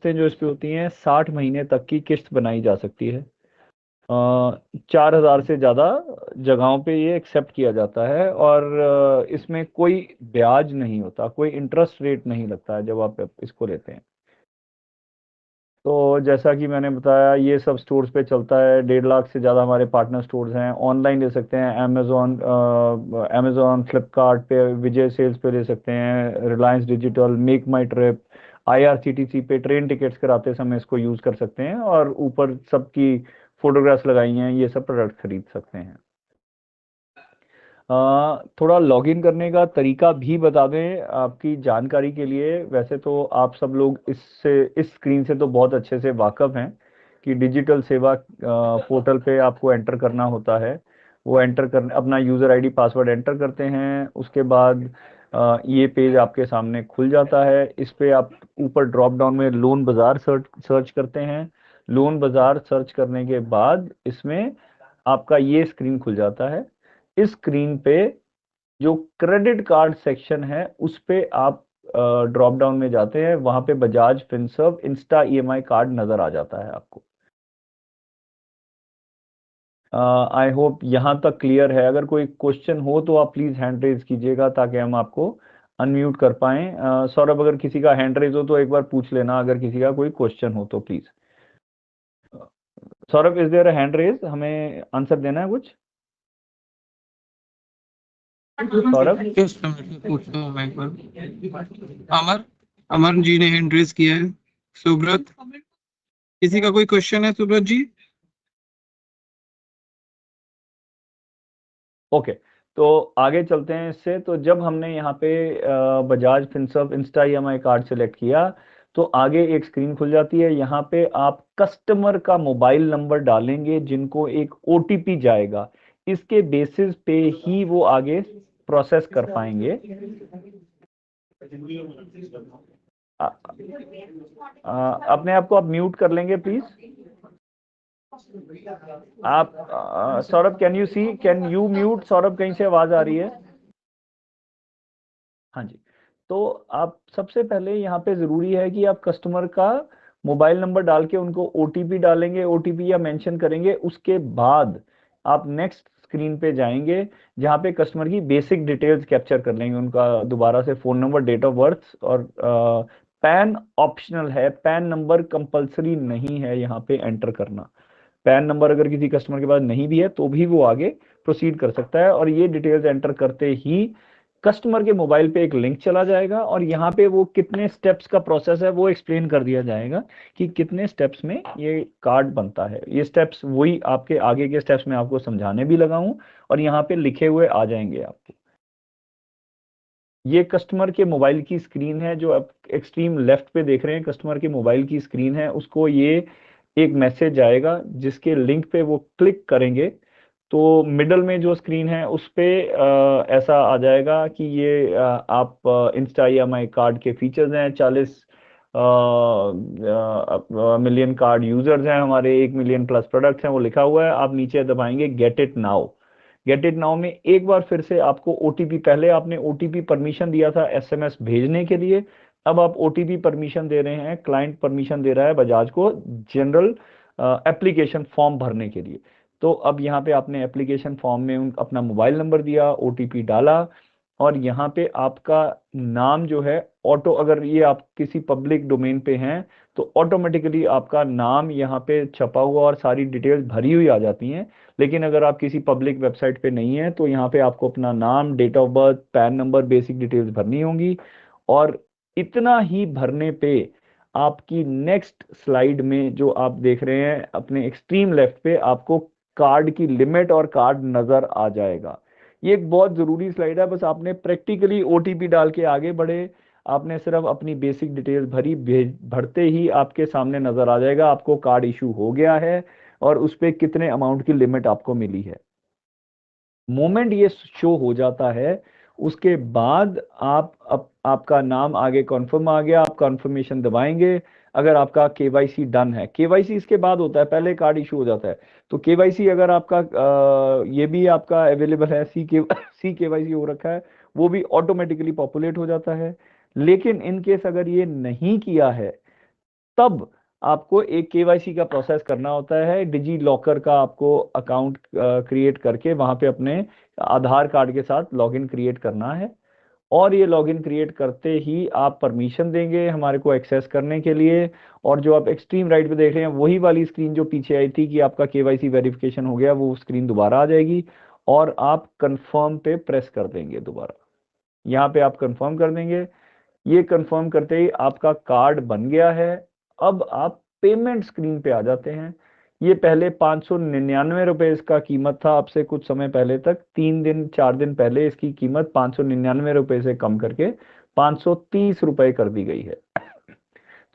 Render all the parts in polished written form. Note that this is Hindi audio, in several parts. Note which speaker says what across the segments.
Speaker 1: किस्तें जो इस पे होती हैं 60 महीने तक की किस्त बनाई जा सकती है। 4000 से ज़्यादा जगहों पे ये एक्सेप्ट किया जाता है, और इसमें कोई ब्याज नहीं होता, कोई इंटरेस्ट रेट नहीं लगता है जब आप इसको लेते हैं। तो जैसा कि मैंने बताया, ये सब स्टोर्स पे चलता है। 1.5 लाख से ज़्यादा हमारे पार्टनर स्टोर्स हैं। ऑनलाइन ले सकते हैं, अमेजोन फ्लिपकार्ट पे, विजय सेल्स पे ले सकते हैं, रिलायंस डिजिटल, मेक माई ट्रिप, IRCTC पे ट्रेन टिकट्स कराते समय इसको यूज़ कर सकते हैं, और ऊपर सबकी फोटोग्राफ्स लगाई हैं, ये सब प्रोडक्ट खरीद सकते हैं। थोड़ा लॉगिन करने का तरीका भी बता दें आपकी जानकारी के लिए। वैसे तो आप सब लोग इस स्क्रीन से तो बहुत अच्छे से वाकिफ हैं कि डिजिटल सेवा पोर्टल पे आपको एंटर करना होता है। वो एंटर करने अपना यूज़र आईडी पासवर्ड एंटर करते हैं, उसके बाद ये पेज आपके सामने खुल जाता है। इस पे आप ऊपर ड्रॉप डाउन में लोन बाजार सर्च करते हैं। लोन बाजार सर्च करने के बाद इसमें आपका ये स्क्रीन खुल जाता है। इस स्क्रीन पे जो क्रेडिट कार्ड सेक्शन है उस पे आप ड्रॉप डाउन में जाते हैं, वहां पे Bajaj Finserv Insta EMI card नजर आ जाता है आपको। आई होप यहाँ तक क्लियर है। अगर कोई क्वेश्चन हो तो आप प्लीज हैंड रेज कीजिएगा ताकि हम आपको अनम्यूट कर पाएं। सौरभ, अगर किसी का हैंड रेज हो तो एक बार पूछ लेना, अगर किसी का कोई क्वेश्चन हो तो please. Saurabh, is there a hand raise? हमें आंसर देना है कुछ। सौरभ,
Speaker 2: पूछता हूँ मैं एक बार। अमर अमर जी ने हैंड रेज किया है। सुब्रत, किसी का कोई क्वेश्चन है सुब्रत जी?
Speaker 1: ओके, तो आगे चलते हैं इससे। तो जब हमने यहाँ पे Bajaj Finserv Insta EMI card select किया तो आगे एक स्क्रीन खुल जाती है। यहाँ पे आप कस्टमर का मोबाइल नंबर डालेंगे जिनको एक OTP जाएगा। इसके बेसिस पे ही वो आगे प्रोसेस कर पाएंगे। अपने आप को आप म्यूट कर लेंगे प्लीज। आप Saurabh, can you mute? Saurabh, कहीं से आवाज आ रही है? हाँ जी। तो आप सबसे पहले यहाँ पे ज़रूरी है कि आप कस्टमर का मोबाइल नंबर डाल के उनको OTP डालेंगे, OTP या मेंशन करेंगे। उसके बाद आप नेक्स्ट स्क्रीन पे जाएंगे जहाँ पे कस्टमर की बेसिक डिटेल्स कैप्चर कर लेंगे, उनका दोबारा से phone number, date of birth, और पैन ऑप्शनल है, पैन नंबर कंपलसरी नहीं है यहाँ पे एंटर करना। पैन नंबर अगर किसी कस्टमर के पास नहीं भी है तो भी वो आगे प्रोसीड कर सकता है, और ये डिटेल्स एंटर करते ही कस्टमर के मोबाइल पे एक लिंक चला जाएगा, और यहाँ पे वो कितने स्टेप्स का प्रोसेस है वो एक्सप्लेन कर दिया जाएगा कि कितने स्टेप्स में ये कार्ड बनता है। ये स्टेप्स वही आपके आगे के स्टेप्स में आपको समझाने भी लगा हूं, और यहाँ पे लिखे हुए आ जाएंगे आपको। ये कस्टमर के मोबाइल की स्क्रीन है जो आप एक्सट्रीम लेफ्ट पे देख रहे हैं। कस्टमर के मोबाइल की स्क्रीन है, उसको ये एक मैसेज आएगा जिसके लिंक पे वो क्लिक करेंगे तो मिडल में जो स्क्रीन है उस पे ऐसा आ जाएगा कि ये आप इंस्टा EMI कार्ड के फीचर्स हैं। 40 मिलियन कार्ड यूजर्स हैं हमारे, 1 मिलियन प्लस प्रोडक्ट्स हैं, वो लिखा हुआ है। आप नीचे दबाएंगे get it now. Get it now में एक बार फिर से आपको OTP, पहले आपने OTP परमिशन दिया था SMS भेजने के लिए, अब आप OTP परमिशन दे रहे हैं, क्लाइंट परमिशन दे रहा है बजाज को जनरल एप्लीकेशन फॉर्म भरने के लिए। तो अब यहाँ पे आपने एप्लीकेशन फॉर्म में अपना मोबाइल नंबर दिया, OTP डाला, और यहाँ पे आपका नाम जो है ऑटो, अगर ये आप किसी पब्लिक डोमेन पे हैं तो ऑटोमेटिकली आपका नाम यहाँ पे छपा हुआ और सारी डिटेल्स भरी हुई आ जाती हैं। लेकिन अगर आप किसी पब्लिक वेबसाइट पे नहीं है तो यहाँ पे आपको अपना नाम, date of birth, PAN number, basic details भरनी होंगी। और इतना ही भरने पे आपकी नेक्स्ट स्लाइड में जो आप देख रहे हैं अपने एक्सट्रीम लेफ्ट पे, आपको कार्ड की लिमिट और कार्ड नजर आ जाएगा। ये एक बहुत जरूरी स्लाइड है, बस आपने प्रैक्टिकली OTP डाल के आगे बढ़े, आपने सिर्फ अपनी बेसिक डिटेल्स भरी, भरते ही आपके सामने नजर आ जाएगा आपको कार्ड इशू हो गया है और उस पर कितने अमाउंट की लिमिट आपको मिली है। मोमेंट ये शो हो जाता है उसके बाद आपका नाम आगे कॉन्फर्म आ गया, आप कॉन्फर्मेशन दबाएंगे। अगर आपका KYC डन है, KYC इसके बाद होता है, पहले कार्ड इशू हो जाता है। तो KYC अगर आपका ये भी आपका अवेलेबल है, CKYC हो रखा है, वो भी ऑटोमेटिकली पॉपुलेट हो जाता है। लेकिन इन केस अगर ये नहीं किया है तब आपको एक केवाईसी का प्रोसेस करना होता है। डिजी लॉकर का आपको अकाउंट क्रिएट करके वहां पे अपने आधार कार्ड के साथ लॉगिन क्रिएट करना है, और ये लॉगिन क्रिएट करते ही आप परमिशन देंगे हमारे को एक्सेस करने के लिए। और जो आप एक्सट्रीम राइट पे देख रहे हैं वही वाली स्क्रीन जो पीछे आई थी कि आपका केवाईसी वेरिफिकेशन हो गया, वो स्क्रीन दोबारा आ जाएगी और आप कंफर्म पे प्रेस कर देंगे दोबारा। यहाँ पे आप कंफर्म कर देंगे। ये कंफर्म करते ही आपका कार्ड बन गया है। अब आप पेमेंट स्क्रीन पे आ जाते हैं। ये पहले 599 रुपए इसका कीमत था, आपसे कुछ समय पहले तक, 3 दिन 4 दिन पहले इसकी कीमत 599 रुपए से कम करके 530 रुपए कर दी गई है।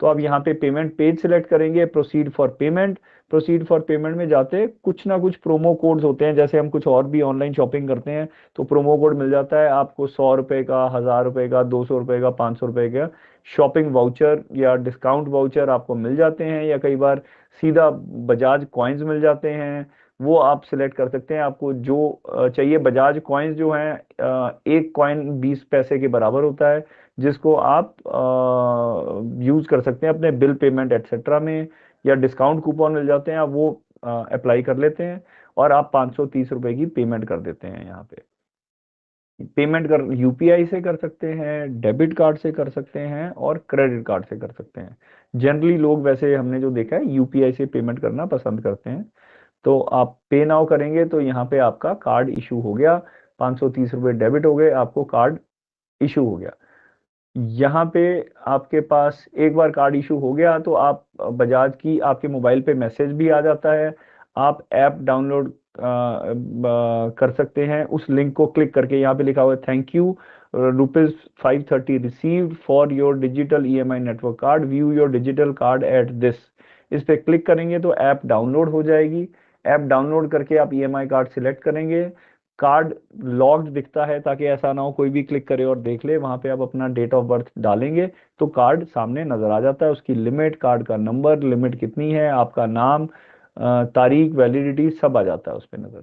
Speaker 1: तो आप यहाँ पे पेमेंट पेज सिलेक्ट करेंगे, proceed for payment. Proceed for payment में जाते कुछ ना कुछ प्रोमो कोड्स होते हैं, जैसे हम कुछ और भी ऑनलाइन शॉपिंग करते हैं तो प्रोमो कोड मिल जाता है आपको, 100 रुपए का, 1000 रुपए का, 200 रुपए का, 500 रुपए का शॉपिंग वाउचर या डिस्काउंट वाउचर आपको मिल जाते हैं, या कई बार सीधा बजाज कॉइन्स मिल जाते हैं। वो आप सिलेक्ट कर सकते हैं आपको जो चाहिए। बजाज कॉइन्स जो हैं, एक कॉइन 20 पैसे के बराबर होता है, जिसको आप यूज कर सकते हैं अपने बिल पेमेंट एटसेट्रा में, या डिस्काउंट कूपन मिल जाते हैं, आप वो अप्लाई कर लेते हैं और आप 530 रुपए की पेमेंट कर देते हैं। यहाँ पे पेमेंट कर यूपीआई से कर सकते हैं, डेबिट कार्ड से कर सकते हैं और क्रेडिट कार्ड से कर सकते हैं। जनरली लोग वैसे हमने जो देखा है यूपीआई से पेमेंट करना पसंद करते हैं। तो आप पे नाउ करेंगे तो यहाँ पे आपका कार्ड इशू हो गया, 530 रुपए डेबिट हो गए, आपको कार्ड इशू हो गया। यहाँ पे आपके पास एक बार कार्ड इशू हो गया तो आप बजाज की आपके मोबाइल पे मैसेज भी आ जाता है। आप ऐप डाउनलोड कर सकते हैं उस लिंक को क्लिक करके। यहाँ पे लिखा हुआ है thank you ₹530 received for your digital EMI network card, view your digital card at this. इस पे क्लिक करेंगे तो ऐप डाउनलोड हो जाएगी। ऐप डाउनलोड करके आप ईएमआई कार्ड सिलेक्ट करेंगे। कार्ड लॉक्ड दिखता है ताकि ऐसा ना हो कोई भी क्लिक करे और देख ले। वहां पे आप अपना डेट ऑफ बर्थ डालेंगे तो कार्ड सामने नजर आ जाता है, उसकी लिमिट, कार्ड का नंबर, लिमिट कितनी है, आपका नाम, तारीख, वैलिडिटी सब आ जाता है उस पर नजर।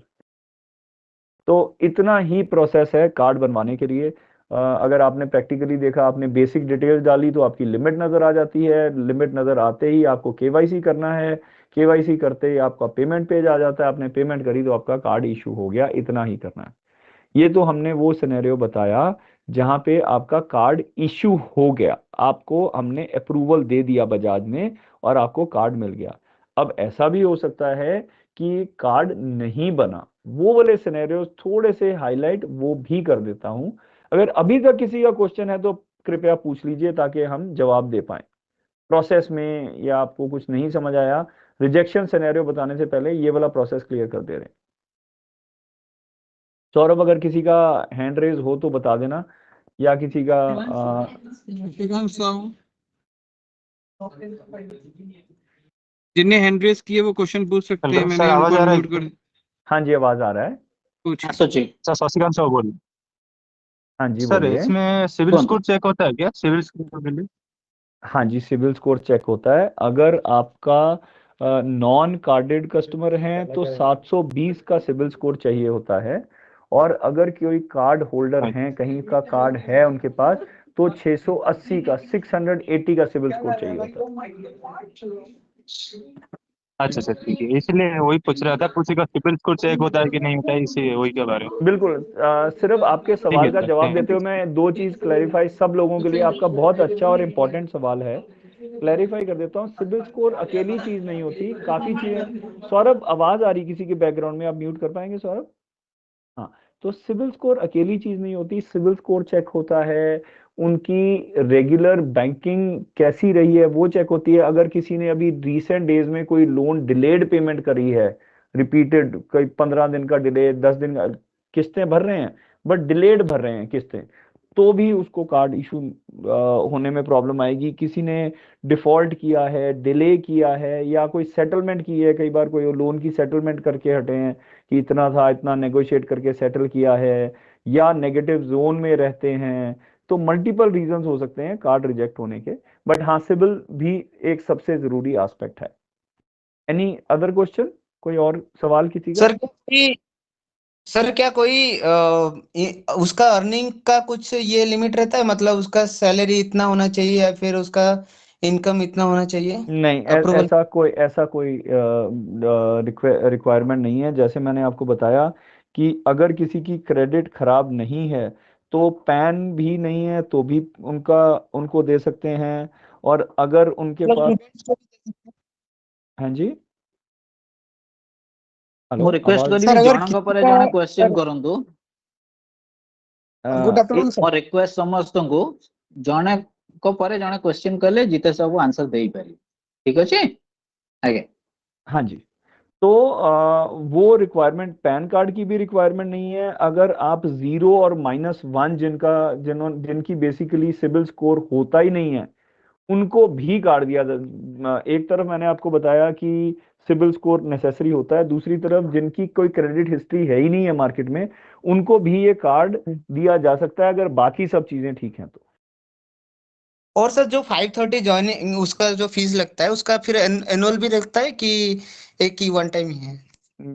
Speaker 1: तो इतना ही प्रोसेस है कार्ड बनवाने के लिए। अगर आपने प्रैक्टिकली देखा, आपने बेसिक डिटेल्स डाली तो आपकी लिमिट नजर आ जाती है। लिमिट नजर आते ही आपको केवाईसी करना है, केवाईसी करते ही आपका पेमेंट पेज आ जाता है। आपने पेमेंट करी तो आपका कार्ड इशू हो गया, इतना ही करना है। ये तो हमने वो सिनेरियो बताया जहां पे आपका कार्ड इशू हो गया, आपको हमने अप्रूवल दे दिया बजाज ने और आपको कार्ड मिल गया। अब ऐसा भी हो सकता है कि कार्ड नहीं बना, वो वाले सिनेरियो थोड़े से हाईलाइट वो भी कर देता हूं। अगर अभी तक किसी का क्वेश्चन है तो कृपया पूछ लीजिए ताकि हम जवाब दे पाए प्रोसेस में, या आपको कुछ नहीं समझ आया। रिजेक्शन सिनेरियो बताने से पहले ये वाला प्रोसेस क्लियर कर दे रहे हैं। सौरभ, अगर किसी का हैंड रेज हो तो बता देना, या किसी का
Speaker 2: जिन्हें हैंड रेज किए वो क्वेश्चन पूछ सकते हैं। मैंने
Speaker 3: आवाज
Speaker 2: उनको
Speaker 3: आ रहा
Speaker 2: अनम्यूट कर।
Speaker 1: हाँ जी, आवाज आ रहा है।
Speaker 2: पूछ
Speaker 3: सर शशिकांत साहब बोलिए।
Speaker 1: हाँ जी
Speaker 3: सर
Speaker 1: बोलिए।
Speaker 3: इसमें सिविल स्कोर चेक होता है क्या, सिविल स्कोर के लिए?
Speaker 1: हाँ जी, सिविल स्कोर चेक होता है। अगर आपका नॉन कार्डेड कस्टमर है तो 720 का सिविल स्कोर चाहिए होता है, और अगर कोई कार्ड होल्डर हैं, कहीं का कार्ड है उनके पास, तो 680 का 680 का सिविल स्कोर चाहिए होता है।
Speaker 3: अच्छा सर ठीक है, इसलिए वही पूछ रहा था, किसी का सिविल स्कोर चेक होता है कि नहीं होता है, इसी वही के बारे में।
Speaker 1: बिल्कुल। सिर्फ आपके
Speaker 3: ठीक है
Speaker 1: सवाल का
Speaker 3: सर,
Speaker 1: जवाब
Speaker 3: थैंक
Speaker 1: देते
Speaker 3: यू।
Speaker 1: हुए मैं दो चीज क्लैरिफाई सब लोगों के लिए, आपका बहुत अच्छा और इम्पोर्टेंट सवाल है, क्लैरिफाई कर देता हूँ। सिविल स्कोर अकेली चीज नहीं होती, काफी चीजें। सौरभ, आवाज आ रही किसी के बैकग्राउंड में, आप म्यूट कर पाएंगे सौरभ? हाँ। तो सिविल स्कोर अकेली चीज नहीं होती, सिविल स्कोर चेक होता है, उनकी रेगुलर बैंकिंग कैसी रही है वो चेक होती है। अगर किसी ने अभी रिसेंट डेज में कोई लोन डिलेड पेमेंट करी है, रिपीटेड, कोई 15 दिन का डिले, 10 दिन का, किस्तें भर रहे हैं बट डिलेड भर रहे हैं किस्तें, तो भी उसको कार्ड इशू होने में प्रॉब्लम आएगी। किसी ने डिफॉल्ट किया है, डिले किया है, या कोई सेटलमेंट की है, कई बार कोई लोन की सेटलमेंट करके हटे हैं कि इतना था, इतना नेगोशिएट करके सेटल किया है, या नेगेटिव जोन में रहते हैं, तो मल्टीपल रीजंस हो सकते हैं कार्ड रिजेक्ट होने के। बट हाँ, सिबिल भी एक सबसे जरूरी एस्पेक्ट है। एनी अदर क्वेश्चन, कोई और सवाल किसी का?
Speaker 4: सर क्या कोई उसका अर्निंग का कुछ ये लिमिट रहता है, मतलब उसका सैलरी इतना होना चाहिए या फिर उसका इनकम इतना होना चाहिए
Speaker 1: नहीं,
Speaker 4: अप्रूवल?
Speaker 1: ऐसा कोई रिक्वायरमेंट नहीं है। जैसे मैंने आपको बताया कि अगर किसी की क्रेडिट खराब नहीं है तो पैन भी नहीं है तो भी उनको दे सकते हैं। और अगर उनके पास, हाँ जी, हेलो,
Speaker 5: ମୁଁ ରିକ୍ୱେଷ୍ଟ
Speaker 1: आवाज,
Speaker 5: କରିବି
Speaker 4: सर अगर
Speaker 5: ଜଣଙ୍କ
Speaker 4: किसी
Speaker 5: ପରେ
Speaker 4: का
Speaker 5: ଜଣେ क्वेश्चन
Speaker 4: सर
Speaker 5: କରନ୍ତୁ।
Speaker 4: गुड
Speaker 1: एक,
Speaker 4: आफ्टरनून
Speaker 5: ମୋ
Speaker 4: सर।
Speaker 5: ରିକ୍ୱେଷ୍ଟ ସମସ୍ତଙ୍କୁ ଜଣେଙ୍କ ପରେ ଜଣେ क्वेश्चन କଲେ ଜିତେଶ ବାବୁ आंसर ଦେଇପାରିବେ। ଠିକ ଅଛି ଆଜ୍ଞା।
Speaker 1: हाँ जी। तो वो रिक्वायरमेंट पैन कार्ड की भी रिक्वायरमेंट नहीं है। अगर आप 0 और -1 जिनकी बेसिकली सिबिल स्कोर होता ही नहीं है उनको भी कार्ड दिया एक तरफ मैंने आपको बताया कि सिबिल स्कोर नेसेसरी होता है, दूसरी तरफ जिनकी कोई क्रेडिट हिस्ट्री है ही नहीं है मार्केट में उनको भी ये कार्ड दिया जा सकता है अगर बाकी सब चीजें ठीक हैं तो।
Speaker 4: और सर जो 530 ज्वाइनिंग उसका जो फीस लगता है उसका फिर एनुअल भी लगता है कि एक ही वन टाइम ही है?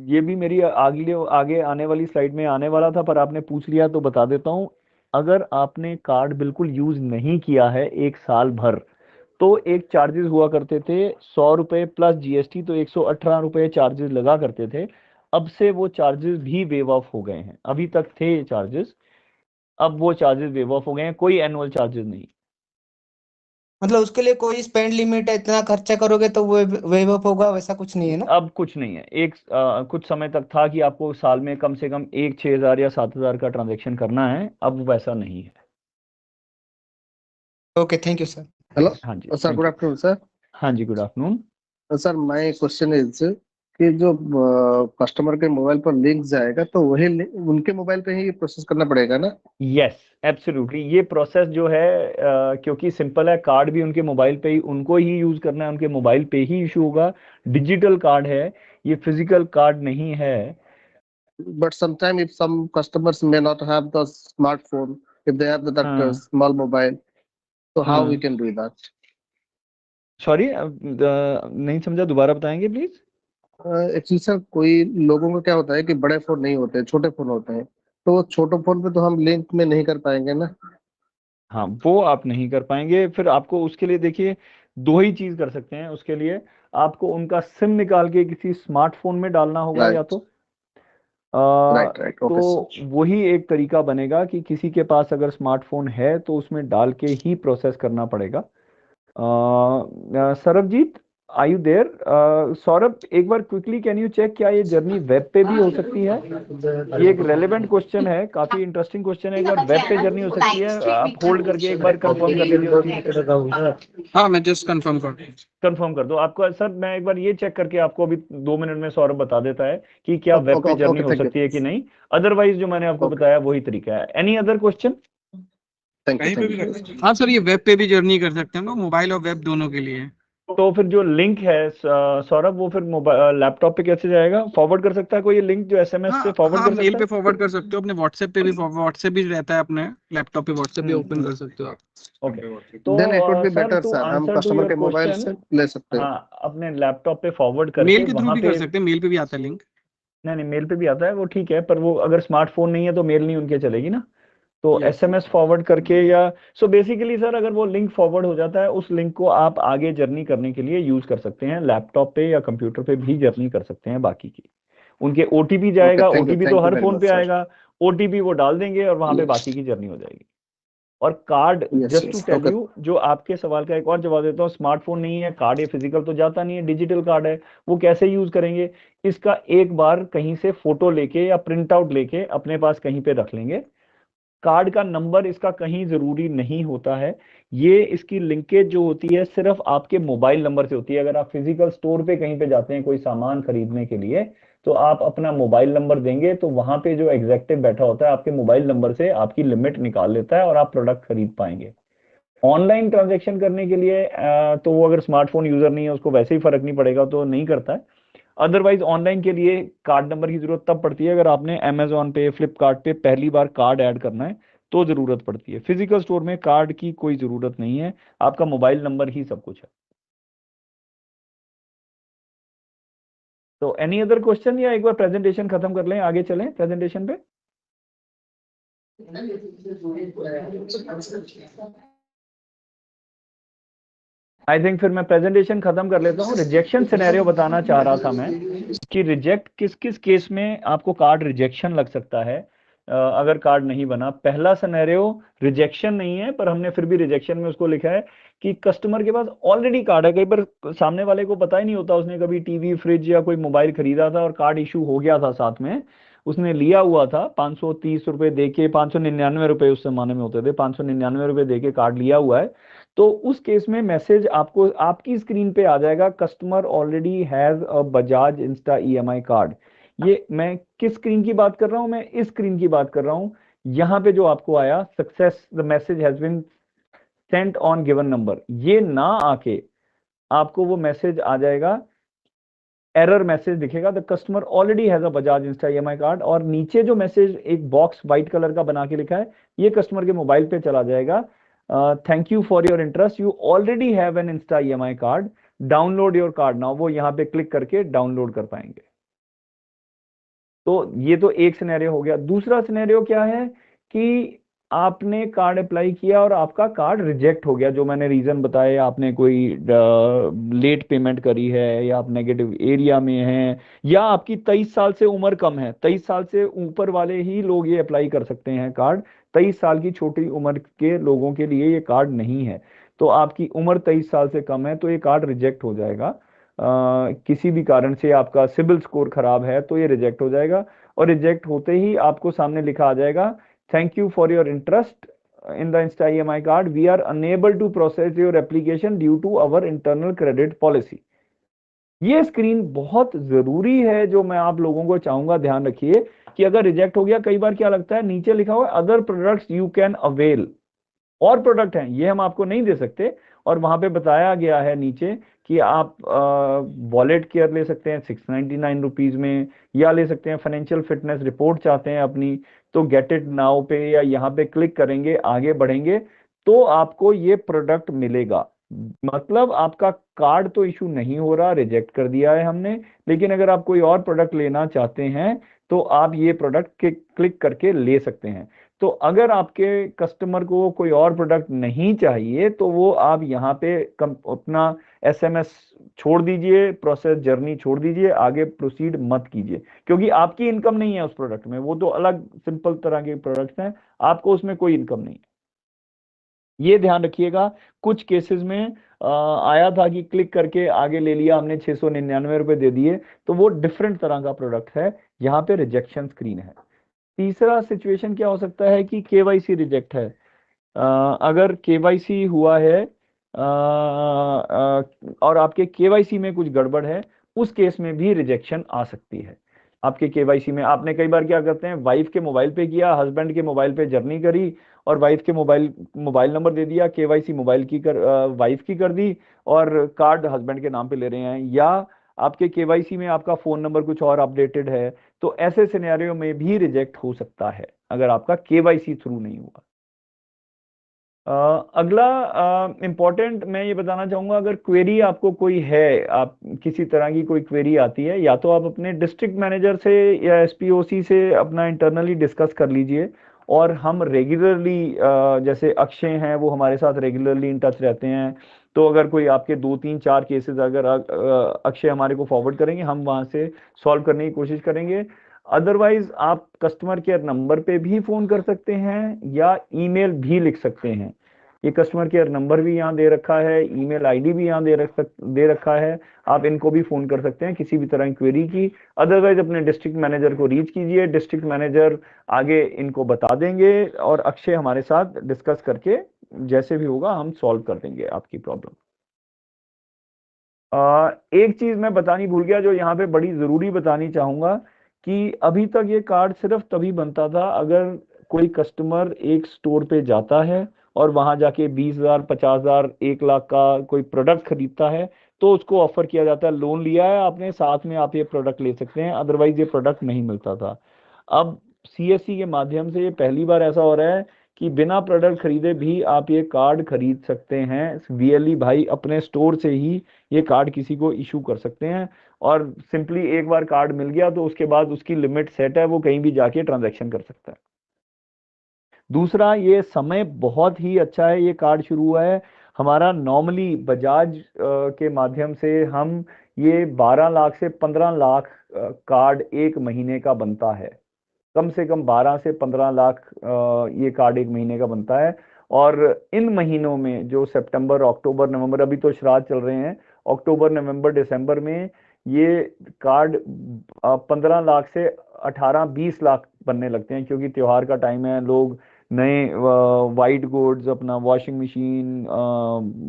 Speaker 1: ये भी मेरी आगे आने वाली स्लाइड में आने वाला था पर आपने पूछ लिया तो बता देता हूँ। अगर आपने कार्ड बिल्कुल यूज नहीं किया है एक साल भर तो एक चार्जेस हुआ करते थे 100 रुपए प्लस जीएसटी, तो 118 रुपए चार्जेस लगा करते थे। अब से वो चार्जेस भी वेव ऑफ हो गए हैं। अभी तक थे ये चार्जेस, अब वो चार्जेस वेव ऑफ हो गए हैं, कोई एनुअल चार्जेस नहीं।
Speaker 4: मतलब उसके लिए कोई स्पेंड लिमिट है, इतना खर्चा करोगे तो वो वेव अप होगा, वैसा कुछ नहीं है ना?
Speaker 1: अब कुछ नहीं है। कुछ समय तक था कि आपको साल में कम से कम एक 6,000 या 7,000 का ट्रांजेक्शन करना है, अब वैसा नहीं है।
Speaker 4: Okay, thank you sir.
Speaker 6: Hello
Speaker 1: हाँ जी,
Speaker 6: sir,
Speaker 1: thank
Speaker 6: good
Speaker 1: you.
Speaker 6: Afternoon sir.
Speaker 1: हाँ जी, good afternoon.
Speaker 6: Sir my question is कि जो कस्टमर के मोबाइल पर लिंक जाएगा तो वही उनके मोबाइल पे ही प्रोसेस करना पड़ेगा ना?
Speaker 1: Yes, absolutely. ये प्रोसेस जो है क्योंकि सिंपल है, कार्ड भी उनके मोबाइल पे ही उनको ही यूज करना है, उनके मोबाइल पे ही इशू होगा। डिजिटल कार्ड है, ये फिजिकल कार्ड नहीं है।
Speaker 6: But sometime if some customers may not have the smartphone, if they have that
Speaker 1: हाँ
Speaker 6: small mobile, so how we
Speaker 1: हाँ,
Speaker 6: can do that?
Speaker 1: सॉरी नहीं समझा, दोबारा बताएंगे प्लीज।
Speaker 6: एक्चुअली सर कोई लोगों को क्या होता है कि बड़े फोन नहीं होते, छोटे फोन होते हैं, तो वो छोटे फोन पे तो हम लिंक में नहीं कर पाएंगे ना?
Speaker 1: हाँ, वो आप नहीं कर पाएंगे। फिर आपको उसके लिए देखिए दो ही चीज कर सकते हैं उसके लिए। आपको उनका सिम निकाल के किसी स्मार्टफोन में डालना होगा, या
Speaker 6: राइट
Speaker 1: तो आ,
Speaker 6: राइट राइट, ओके
Speaker 1: तो
Speaker 6: सर।
Speaker 1: वही एक तरीका बनेगा कि किसी के पास अगर स्मार्टफोन है तो उसमें डाल के ही प्रोसेस करना पड़ेगा। Sarabjit, are you there? Saurabh, एक बार क्विकली कैन यू चेक क्या ये जर्नी वेब पे भी हो सकती है? ये एक रेलेवेंट क्वेश्चन है, काफी इंटरेस्टिंग क्वेश्चन है। एक बार वेब पे जर्नी हो सकती है, आप होल्ड करके एक बार कंफर्म कर लीजिए उस चीज को।
Speaker 2: हाँ मैं जस्ट कंफर्म कर दूं।
Speaker 1: कंफर्म कर दो आपको सर। मैं एक बार ये चेक करके आपको अभी 2 मिनट में सौरभ बता देता है कि क्या
Speaker 6: ओके
Speaker 1: वेब पे
Speaker 6: ओके
Speaker 1: जर्नी
Speaker 6: ओके,
Speaker 1: हो
Speaker 6: थैंक यू।
Speaker 1: सकती है कि नहीं। अदरवाइज जो मैंने आपको
Speaker 6: ओके,
Speaker 1: बताया वही तरीका है। Any other question?
Speaker 6: Thank you
Speaker 2: कहीं पे भी
Speaker 6: थैंक
Speaker 2: कर सकते हैं। हाँ सर, ये वेब पे भी जर्नी कर सकते हैं ना, मोबाइल और वेब दोनों के लिए।
Speaker 1: तो फिर जो लिंक है सौरभ, वो फिर मोबाइल लैपटॉप पे कैसे जाएगा? फॉरवर्ड कर सकता है कोई ये लिंक जो एसएमएस से
Speaker 2: हाँ
Speaker 1: फॉरवर्ड
Speaker 2: हाँ,
Speaker 1: कर
Speaker 2: मेल
Speaker 1: सकता
Speaker 2: पे
Speaker 1: है?
Speaker 2: फॉरवर्ड कर सकते हो, अपने व्हाट्सएप पे भी, व्हाट्सएप भी रहता है अपने लैपटॉप पे, व्हाट्सएप भी ओपन
Speaker 1: हम्म,
Speaker 2: कर सकते हो आप।
Speaker 1: ओके।
Speaker 6: देन इट वुड
Speaker 1: तो
Speaker 6: be
Speaker 1: sir,
Speaker 6: better
Speaker 1: to
Speaker 6: sir, हम
Speaker 1: आंसर टू
Speaker 6: कस्टमर
Speaker 1: योर
Speaker 6: के मोबाइल
Speaker 1: क्वेश्चन,
Speaker 6: से ले सकते हैं।
Speaker 1: हाँ, अपने लैपटॉप पे फॉरवर्ड
Speaker 2: मेल
Speaker 1: करके
Speaker 2: के थ्रू
Speaker 1: वहां
Speaker 2: भी कर
Speaker 1: पे,
Speaker 2: सकते हैं, मेल पे भी आता है लिंक।
Speaker 1: नहीं नहीं, मेल पे भी आता है वो, ठीक है, पर वो अगर स्मार्टफोन नहीं है तो मेल नहीं उनके चलेगी ना। तो
Speaker 2: यस।
Speaker 1: एसएमएस फॉरवर्ड करके, या सो बेसिकली सर अगर वो लिंक फॉरवर्ड हो जाता है उस लिंक को आप आगे जर्नी करने के लिए यूज कर सकते हैं। लैपटॉप पे या कंप्यूटर पे भी जर्नी कर सकते हैं बाकी की। उनके ओटीपी
Speaker 6: ओके,
Speaker 1: जाएगा, ओटीपी तो
Speaker 6: thank you
Speaker 1: her
Speaker 6: very
Speaker 1: phone
Speaker 6: much
Speaker 1: पे
Speaker 6: सर।
Speaker 1: आएगा, ओटीपी वो डाल देंगे और वहां पे बाकी की जर्नी हो जाएगी। और card,
Speaker 6: yes
Speaker 1: just to
Speaker 6: yes,
Speaker 1: tell
Speaker 6: okay.
Speaker 1: You, जो आपके सवाल का एक और जवाब देता हूँ, स्मार्टफोन नहीं है, कार्ड ये फिजिकल तो जाता नहीं है, डिजिटल कार्ड है, वो कैसे यूज करेंगे? इसका एक बार कहीं से फोटो लेके या प्रिंट आउट लेके अपने पास कहीं पे रख लेंगे। कार्ड का नंबर इसका कहीं जरूरी नहीं होता है। ये इसकी लिंकेज जो होती है सिर्फ आपके मोबाइल नंबर से होती है। अगर आप फिजिकल स्टोर पे कहीं पे जाते हैं कोई सामान खरीदने के लिए, तो आप अपना मोबाइल नंबर देंगे तो वहां पे जो एग्जेक्टिव बैठा होता है आपके मोबाइल नंबर से आपकी लिमिट निकाल लेता है और आप प्रोडक्ट खरीद पाएंगे। ऑनलाइन ट्रांजेक्शन करने के लिए तो वो अगर स्मार्टफोन यूजर नहीं है उसको वैसे ही फर्क नहीं पड़ेगा, तो नहीं करता है। अदरवाइज ऑनलाइन के लिए कार्ड नंबर की जरूरत तब पड़ती है अगर आपने अमेजोन पे, फ्लिपकार्ट पे पहली बार कार्ड ऐड करना है तो जरूरत पड़ती है। फिजिकल स्टोर में कार्ड की कोई जरूरत नहीं है, आपका मोबाइल नंबर ही सब कुछ है। तो एनी अदर क्वेश्चन, या एक बार प्रेजेंटेशन खत्म कर लें, आगे चलें प्रेजेंटेशन पे। आई थिंक फिर मैं प्रेजेंटेशन खत्म कर लेता हूँ। रिजेक्शन सिनेरियो बताना चाह रहा था मैं कि रिजेक्ट किस किस केस में आपको कार्ड रिजेक्शन लग सकता है अगर कार्ड नहीं बना। पहला सिनेरियो रिजेक्शन नहीं है, पर हमने फिर भी रिजेक्शन में उसको लिखा है कि कस्टमर के पास ऑलरेडी कार्ड है। कई बार सामने वाले को पता ही नहीं होता, उसने कभी टीवी फ्रिज या कोई मोबाइल खरीदा था और कार्ड इशू हो गया था, साथ में उसने लिया हुआ था 530 रुपए दे के, 599 रुपए उस जमाने में होते थे, 599 रुपए दे के कार्ड लिया हुआ है। तो उस केस में मैसेज आपको आपकी स्क्रीन पे आ जाएगा, customer already has a Bajaj insta EMI card. ये मैं किस स्क्रीन की बात कर रहा हूं? मैं इस स्क्रीन की बात कर रहा हूं। यहां पे जो आपको आया, success the message has been sent on given number, ये ना आके आपको वो मैसेज आ जाएगा, एरर मैसेज दिखेगा, the customer already has a Bajaj insta EMI card, और नीचे जो मैसेज एक बॉक्स व्हाइट कलर का बना के लिखा है, ये कस्टमर के मोबाइल पे चला जाएगा। Thank you for your interest, you already have an Insta EMI card, download your card now. वो यहाँ पे क्लिक करके डाउनलोड कर पाएंगे। तो ये तो एक सिनेरियो हो गया। दूसरा सिनेरियो क्या है कि आपने कार्ड अप्लाई किया और आपका कार्ड रिजेक्ट हो गया, जो मैंने रीजन बताए, आपने कोई लेट पेमेंट करी है, या आप नेगेटिव एरिया में हैं, या आपकी 23 साल से उम्र कम है। 23 साल से ऊपर वाले ही लोग ये अप्लाई कर सकते हैं कार्ड, 23 साल की छोटी उम्र के लोगों के लिए ये कार्ड नहीं है। तो आपकी उम्र 23 साल से कम है तो ये कार्ड रिजेक्ट हो जाएगा। किसी भी कारण से आपका सिबिल स्कोर खराब है तो ये रिजेक्ट हो जाएगा, और रिजेक्ट होते ही आपको सामने लिखा आ जाएगा, thank you for your interest in the Insta EMI card, we are unable to process your application due to our internal credit policy। ये स्क्रीन बहुत जरूरी है, जो मैं आप लोगों को चाहूंगा ध्यान रखिए कि अगर रिजेक्ट हो गया, कई बार क्या लगता है, नीचे लिखा हुआ है other products you can avail, और प्रोडक्ट हैं ये हम आपको नहीं दे सकते, और वहां पे बताया गया है नीचे कि आप वॉलेट केयर ले सकते हैं 699 रुपीज में, या ले सकते हैं फाइनेंशियल फिटनेस रिपोर्ट चाहते हैं अपनी, तो गेट इट नाउ पे या यहाँ पे क्लिक करेंगे, आगे बढ़ेंगे तो आपको ये प्रोडक्ट मिलेगा। मतलब आपका कार्ड तो इशू नहीं हो रहा, रिजेक्ट कर दिया है हमने, लेकिन अगर आप कोई और प्रोडक्ट लेना चाहते हैं तो आप ये प्रोडक्ट के क्लिक करके ले सकते हैं। तो अगर आपके कस्टमर को कोई और प्रोडक्ट नहीं चाहिए तो वो आप यहाँ पे अपना एसएमएस छोड़ दीजिए, प्रोसेस जर्नी छोड़ दीजिए, आगे प्रोसीड मत कीजिए, क्योंकि आपकी इनकम नहीं है उस प्रोडक्ट में, वो तो अलग सिंपल तरह के प्रोडक्ट्स हैं, आपको उसमें कोई इनकम नहीं है। ये ध्यान रखिएगा। कुछ केसेस में आया था कि क्लिक करके आगे ले लिया हमने, 699 रुपए दे दिए, तो वो डिफरेंट तरह का प्रोडक्ट है, यहाँ पे रिजेक्शन स्क्रीन है। तीसरा सिचुएशन क्या हो सकता है कि केवाईसी रिजेक्ट है। अगर केवाईसी हुआ है और आपके केवाईसी में कुछ गड़बड़ है, उस केस में भी रिजेक्शन आ सकती है। आपके केवाईसी में आपने कई बार क्या करते हैं, वाइफ के मोबाइल पे किया, हस्बैंड के मोबाइल पे जर्नी करी, और वाइफ के मोबाइल नंबर दे दिया, केवाईसी मोबाइल की वाइफ की कर दी, और कार्ड हस्बैंड के नाम पे ले रहे हैं, या आपके केवाईसी में आपका फोन नंबर कुछ और अपडेटेड है, तो ऐसे सिनेरियो में भी रिजेक्ट हो सकता है अगर आपका केवाईसी थ्रू नहीं हुआ। अगला इंपॉर्टेंट मैं ये बताना चाहूंगा, अगर क्वेरी आपको कोई है, आप किसी तरह की कोई क्वेरी आती है, या तो आप अपने डिस्ट्रिक्ट मैनेजर से या एसपीओसी से अपना इंटरनली डिस्कस कर लीजिए, और हम रेगुलरली जैसे अक्षय हैं वो हमारे साथ रेगुलरली इन टच रहते हैं, तो अगर कोई आपके 2 3 4 केसेस अगर अक्षय हमारे को फॉरवर्ड करेंगे, हम वहां से सॉल्व करने की कोशिश करेंगे। अदरवाइज आप कस्टमर केयर नंबर पे भी फोन कर सकते हैं या ईमेल भी लिख सकते हैं। ये कस्टमर केयर नंबर भी यहाँ दे रखा है, ईमेल आईडी भी यहाँ दे रखा है, आप इनको भी फोन कर सकते हैं किसी भी तरह की क्वेरी की। अदरवाइज अपने डिस्ट्रिक्ट मैनेजर को रीच कीजिए, डिस्ट्रिक्ट मैनेजर आगे इनको बता देंगे, और अक्षय हमारे साथ डिस्कस करके जैसे भी होगा हम सॉल्व कर देंगे आपकी प्रॉब्लम। एक चीज मैं बतानी भूल गया, जो यहाँ पे बड़ी जरूरी बतानी चाहूंगा, कि अभी तक ये कार्ड सिर्फ तभी बनता था अगर कोई कस्टमर एक स्टोर पे जाता है और वहां जाके 20,000 50,000 1 लाख का कोई प्रोडक्ट खरीदता है, तो उसको ऑफर किया जाता है, लोन लिया है आपने, साथ में आप ये प्रोडक्ट ले सकते हैं, अदरवाइज ये प्रोडक्ट नहीं मिलता था। अब सीएससी के माध्यम से ये पहली बार ऐसा हो रहा है कि बिना प्रोडक्ट खरीदे भी आप ये कार्ड खरीद सकते हैं। वीएलई भाई अपने स्टोर से ही ये कार्ड किसी को इशू कर सकते हैं, और सिंपली एक बार कार्ड मिल गया तो उसके बाद उसकी लिमिट सेट है, वो कहीं भी जाके ट्रांजैक्शन कर सकता है। दूसरा, ये समय बहुत ही अच्छा है, ये कार्ड शुरू हुआ है हमारा नॉर्मली बजाज के माध्यम से हम ये 12 लाख से 15 लाख कार्ड एक महीने का बनता है, कम से कम 12 से 15 लाख ये कार्ड एक महीने का बनता है। और इन महीनों में जो सितंबर, अक्टूबर, नवंबर, अभी तो श्राद्ध चल रहे हैं, अक्टूबर, नवंबर, दिसंबर में ये कार्ड 15 लाख से 18-20 लाख बनने लगते हैं, क्योंकि त्योहार का टाइम है, लोग नए वाइट गुड्स, अपना वॉशिंग मशीन,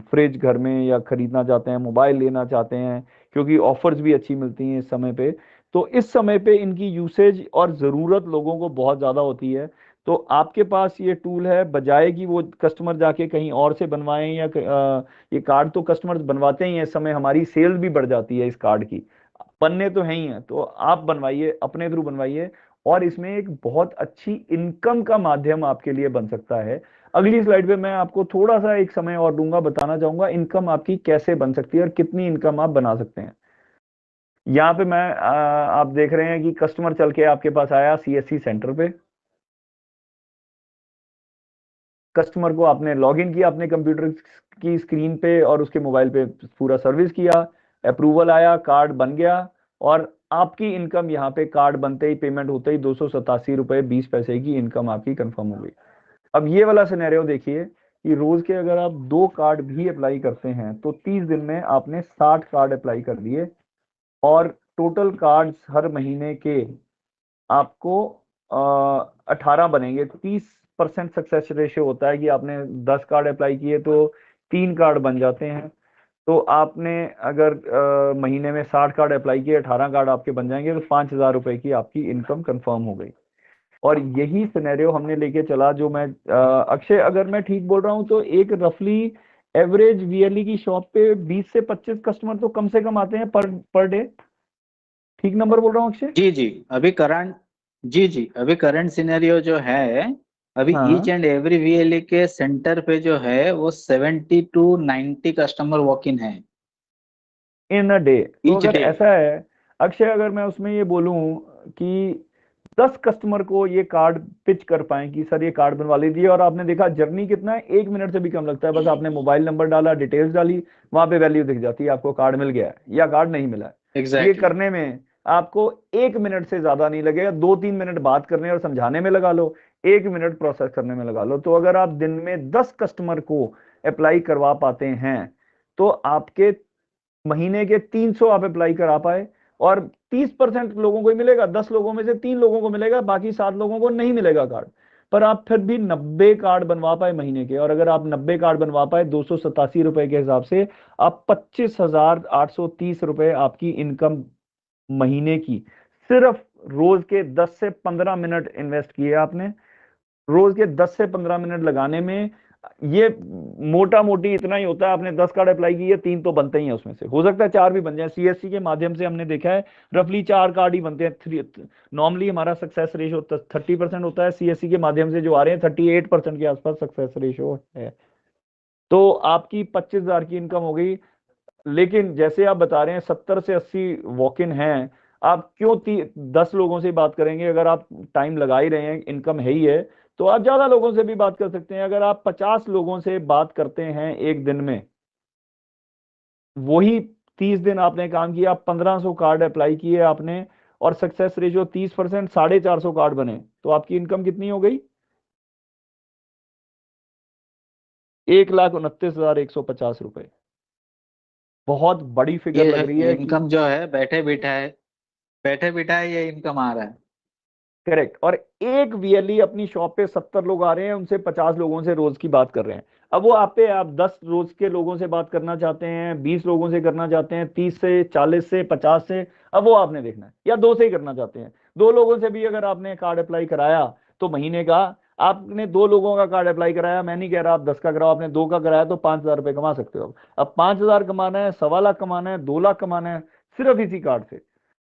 Speaker 1: फ्रिज घर में या खरीदना चाहते हैं, मोबाइल लेना चाहते हैं, क्योंकि ऑफर्स भी अच्छी मिलती हैं इस समय पे। तो इस समय पे इनकी यूसेज और ज़रूरत लोगों को बहुत ज़्यादा होती है। तो आपके पास ये टूल है, बजाय कि वो कस्टमर जाके कहीं और से बनवाएं या ये कार्ड तो कस्टमर्स बनवाते ही हैं, इस समय हमारी सेल्स भी बढ़ जाती है इस कार्ड की, बनने तो है ही हैं, तो आप बनवाइए, अपने थ्रू बनवाइए, और इसमें एक बहुत अच्छी इनकम का माध्यम आपके लिए बन सकता है। अगली स्लाइड पे मैं आपको थोड़ा सा एक समय और दूंगा, बताना चाहूंगा इनकम आपकी कैसे बन सकती है और कितनी इनकम आप बना सकते हैं। यहाँ पे मैं आप देख रहे हैं कि कस्टमर चल के आपके पास आया सीएससी सेंटर पे, कस्टमर को आपने लॉगिन किया अपने कंप्यूटर की स्क्रीन पे और उसके मोबाइल पे पूरा सर्विस किया, अप्रूवल आया, कार्ड बन गया, और आपकी इनकम यहाँ पे कार्ड बनते ही, पेमेंट होते ही 287 रुपए 20 पैसे की इनकम आपकी कंफर्म हो गई। अब ये वाला सिनेरियो देखिए कि रोज के अगर आप 2 कार्ड भी अप्लाई करते हैं तो 30 दिन में आपने 60 कार्ड अप्लाई कर दिए, और टोटल कार्ड्स हर महीने के आपको 18 बनेंगे। 30% सक्सेस रेशियो होता है कि आपने 10 कार्ड अप्लाई किए तो 3 कार्ड बन जाते हैं। तो आपने अगर महीने में 60 कार्ड अप्लाई किए, 18 कार्ड आपके बन जाएंगे, तो 5,000 रुपए की आपकी इनकम कंफर्म हो गई। और यही सिनेरियो हमने लेके चला, जो मैं अक्षय, अगर मैं ठीक बोल रहा हूँ तो एक रफली एवरेज वीएलई की शॉप पे 20 से 25 कस्टमर तो कम से कम आते हैं पर डे। ठीक नंबर बोल रहा हूँ अक्षय?
Speaker 5: जी, अभी करंट सिनेरियो जो है, अभी
Speaker 1: हाँ,
Speaker 5: ईच एंड एवरी वीएलई के सेंटर पे जो है वो 70 to 90 कस्टमर वॉक इन है
Speaker 1: इन अ डे। तो
Speaker 5: ईच
Speaker 1: अगर
Speaker 5: डे।
Speaker 1: ऐसा है अक्षय, अगर मैं उसमें ये बोलूं कि 10 कस्टमर को ये कार्ड पिच कर पाए कि सर ये कार्ड बनवा लीजिए, और आपने देखा जर्नी कितना है, 1 मिनट से भी कम लगता है, बस आपने मोबाइल नंबर डाला, डिटेल्स डाली, वहां पे वैल्यू दिख जाती है, आपको कार्ड मिल गया है या कार्ड नहीं मिला है। ये
Speaker 5: एग्जैक्टली
Speaker 1: करने में आपको 1 मिनट से ज्यादा नहीं लगेगा, 2-3 मिनट बात करने और समझाने में लगा लो, 1 मिनट प्रोसेस करने में लगा लो। तो अगर आप दिन में 10 कस्टमर को अप्लाई करवा पाते हैं तो आपके महीने के 300 आप अप्लाई करा पाए, और 30% लोगों को ही मिलेगा, 10 लोगों में से 3 लोगों को मिलेगा, बाकी 7 लोगों को नहीं मिलेगा कार्ड। पर आप फिर भी 90 कार्ड बनवा पाए महीने के, और अगर आप 90 कार्ड बनवा पाए 287 रुपए के हिसाब से, आप 25,830 रुपए आपकी इनकम महीने की, सिर्फ रोज के 10 से 15 मिनट इन्वेस्ट किए आपने, रोज के 10 से 15 मिनट लगाने में। ये मोटा मोटी इतना ही होता है, आपने 10 कार्ड अप्लाई किए, 3 तो बनते ही हैं, उसमें से हो सकता है 4 भी बन जाए। सीएससी के माध्यम से हमने देखा है रफली 4 कार्ड ही बनते हैं। नॉर्मली हमारा सक्सेस रेशियो 30% होता है, सीएससी के माध्यम से जो आ रहे हैं 38% के आसपास सक्सेस रेशियो है। तो आपकी 25,000 की इनकम हो गई। लेकिन जैसे आप बता रहे हैं 70 से 80 वॉक इन हैं, आप क्यों 10 लोगों से बात करेंगे? अगर आप टाइम लगा ही रहे हैं, इनकम है ही है, तो आप ज्यादा लोगों से भी बात कर सकते हैं। अगर आप 50 लोगों से बात करते हैं एक दिन में, वही 30 दिन आपने काम किया, 1500 कार्ड अप्लाई किए आपने, और सक्सेस रेशियो 30%, 450 कार्ड बने, तो आपकी इनकम कितनी हो गई? 1,29,150 रुपए। बहुत बड़ी फिगर लग रही
Speaker 5: ये
Speaker 1: है कि
Speaker 5: इनकम जो है बैठे बिठाए ये इनकम आ रहा है।
Speaker 1: करेक्ट। और एक वीएलई अपनी शॉप पे 70 लोग आ रहे हैं, उनसे 50 लोगों से रोज की बात कर रहे हैं। अब वो आप 10 रोज के लोगों से बात करना चाहते हैं, 20 लोगों से करना चाहते हैं, 30 से, 40 से, 50 से, अब वो आपने देखना है, या 2 से ही करना चाहते हैं। 2 लोगों से भी अगर आपने कार्ड अप्लाई कराया तो महीने का, आपने 2 लोगों का कार्ड अप्लाई कराया, मैं नहीं कह रहा आप 10 का कराओ, आपने 2 का कराया तो 5,000 रुपए कमा सकते हो। अब 5,000 कमाना है, 1.25 लाख कमाना है, 2 लाख कमाना है, सिर्फ इसी कार्ड से।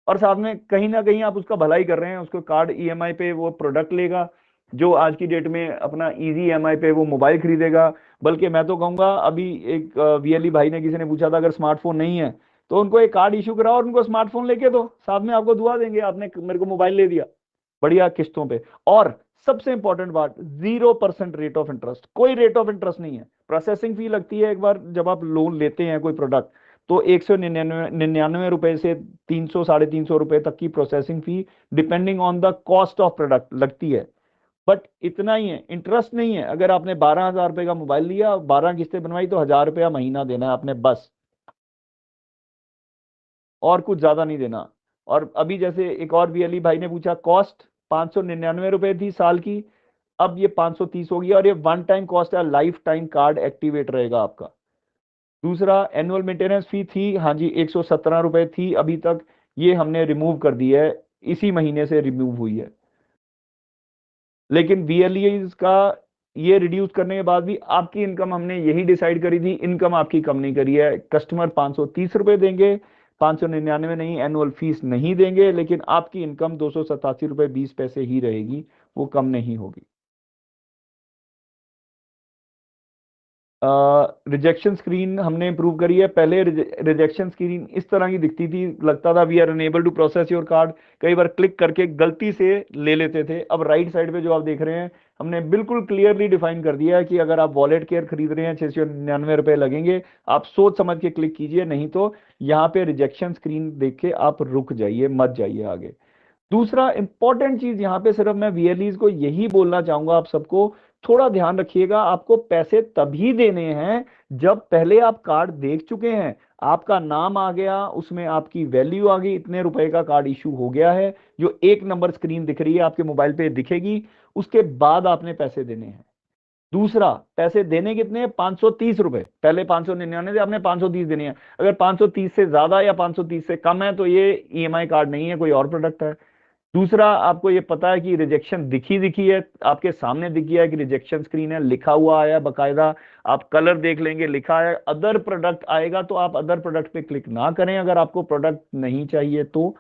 Speaker 1: और साथ में कहीं ना कहीं आप उसका भलाई कर रहे हैं, उसको कार्ड ईएमआई पे वो प्रोडक्ट लेगा, जो आज की डेट में अपना इजी ईएमआई पे वो मोबाइल खरीदेगा। बल्कि मैं तो कहूंगा, अभी एक वीएलई भाई ने, किसी ने पूछा था अगर स्मार्टफोन नहीं है तो उनको एक कार्ड इशू कराओ और उनको स्मार्टफोन लेके दो, साथ में आपको दुआ देंगे आपने मेरे को मोबाइल ले दिया बढ़िया किस्तों पे। और सबसे इंपॉर्टेंट बात, 0% रेट ऑफ इंटरेस्ट, कोई रेट ऑफ इंटरेस्ट नहीं है, प्रोसेसिंग फी लगती है एक बार जब आप लोन लेते हैं कोई प्रोडक्ट, तो 199 रुपए से 300 350 रुपए तक की processing fee depending on the cost of product लगती है। बट इतना ही है, इंटरेस्ट नहीं है। अगर आपने 12,000 रुपए का मोबाइल लिया, 12 किस्तें बनवाई, तो 1,000 रुपया महीना देना है आपने बस, और कुछ ज्यादा नहीं देना। और अभी जैसे एक और बीएलई भाई ने पूछा, कॉस्ट 599 रुपए थी साल की, अब ये 530 हो गई, और ये वन टाइम कॉस्ट है, लाइफ टाइम कार्ड एक्टिवेट रहेगा आपका। दूसरा, एनुअल मेंटेनेंस फी थी, हाँ जी 117 रुपए थी अभी तक, ये हमने रिमूव कर दी है, इसी महीने से रिमूव हुई है। लेकिन बीएलई का ये रिड्यूस करने के बाद भी आपकी इनकम हमने यही डिसाइड करी थी, इनकम आपकी कम नहीं करी है। कस्टमर 530 रुपए देंगे, 599 नहीं, एनुअल फीस नहीं देंगे, लेकिन आपकी इनकम 287 रुपए 20 पैसे ही रहेगी, वो कम नहीं होगी। रिजेक्शन स्क्रीन हमने इंप्रूव करी है। पहले रिजेक्शन स्क्रीन इस तरह की दिखती थी, लगता था we are unable to process your card, कई बार क्लिक करके गलती से ले लेते थे। अब राइट साइड पे जो आप देख रहे हैं, हमने बिल्कुल क्लियरली डिफाइन कर दिया है कि अगर आप वॉलेट केयर खरीद रहे हैं 699 रुपए लगेंगे, आप सोच समझ के क्लिक कीजिए, नहीं तो यहाँ पे रिजेक्शन स्क्रीन देख के आप रुक जाइए, मत जाइए आगे। दूसरा इंपॉर्टेंट चीज यहाँ पे सिर्फ मैं वीएलईज को यही बोलना चाहूंगा, आप सबको थोड़ा ध्यान रखिएगा, आपको पैसे तभी देने हैं जब पहले आप कार्ड देख चुके हैं, आपका नाम आ गया, उसमें आपकी वैल्यू आ गई, इतने रुपए का कार्ड इशू हो गया है, जो एक नंबर स्क्रीन दिख रही है आपके मोबाइल पे दिखेगी, उसके बाद आपने पैसे देने हैं। दूसरा, पैसे देने कितने हैं? 530 रुपए, पहले 599 थे, आपने 530 देने हैं। अगर 530 से ज्यादा या 530 से कम है तो ये ईएमआई कार्ड नहीं है, कोई और प्रोडक्ट है। दूसरा, आपको ये पता है कि रिजेक्शन दिखी है, आपके सामने दिख गया है कि रिजेक्शन स्क्रीन है, लिखा हुआ आया बकायदा, आप कलर देख लेंगे, लिखा है। अदर प्रोडक्ट आएगा तो आप अदर प्रोडक्ट पे क्लिक ना करें अगर आपको प्रोडक्ट नहीं चाहिए तो।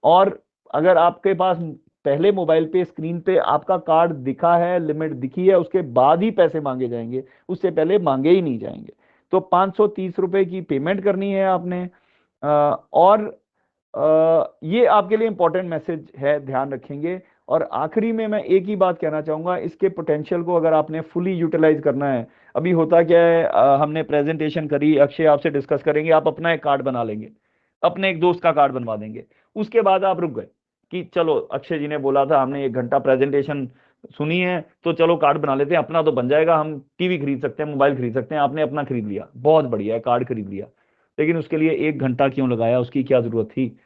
Speaker 1: और अगर आपके पास पहले मोबाइल पे स्क्रीन पे आपका कार्ड दिखा है, लिमिट दिखी है, उसके बाद ही पैसे मांगे जाएंगे, उससे पहले मांगे ही नहीं जाएंगे। तो 530 रुपए की पेमेंट करनी है आपने। और ये आपके लिए इंपॉर्टेंट मैसेज है, ध्यान रखेंगे। और आखिरी में मैं एक ही बात कहना चाहूंगा, इसके पोटेंशियल को अगर आपने फुली यूटिलाइज करना है, अभी होता क्या है, हमने प्रेजेंटेशन करी, अक्षय आपसे डिस्कस करेंगे, आप अपना एक कार्ड बना लेंगे, अपने एक दोस्त का कार्ड बनवा देंगे, उसके बाद आप रुक गए कि चलो अक्षय जी ने बोला था, हमने 1 घंटा प्रेजेंटेशन सुनी है, तो चलो कार्ड बना लेते हैं, अपना तो बन जाएगा, हम टीवी खरीद सकते हैं, मोबाइल खरीद सकते हैं। आपने अपना खरीद लिया, बहुत बढ़िया है, कार्ड खरीद लिया, लेकिन उसके लिए 1 घंटा क्यों लगाया, उसकी क्या जरूरत थी?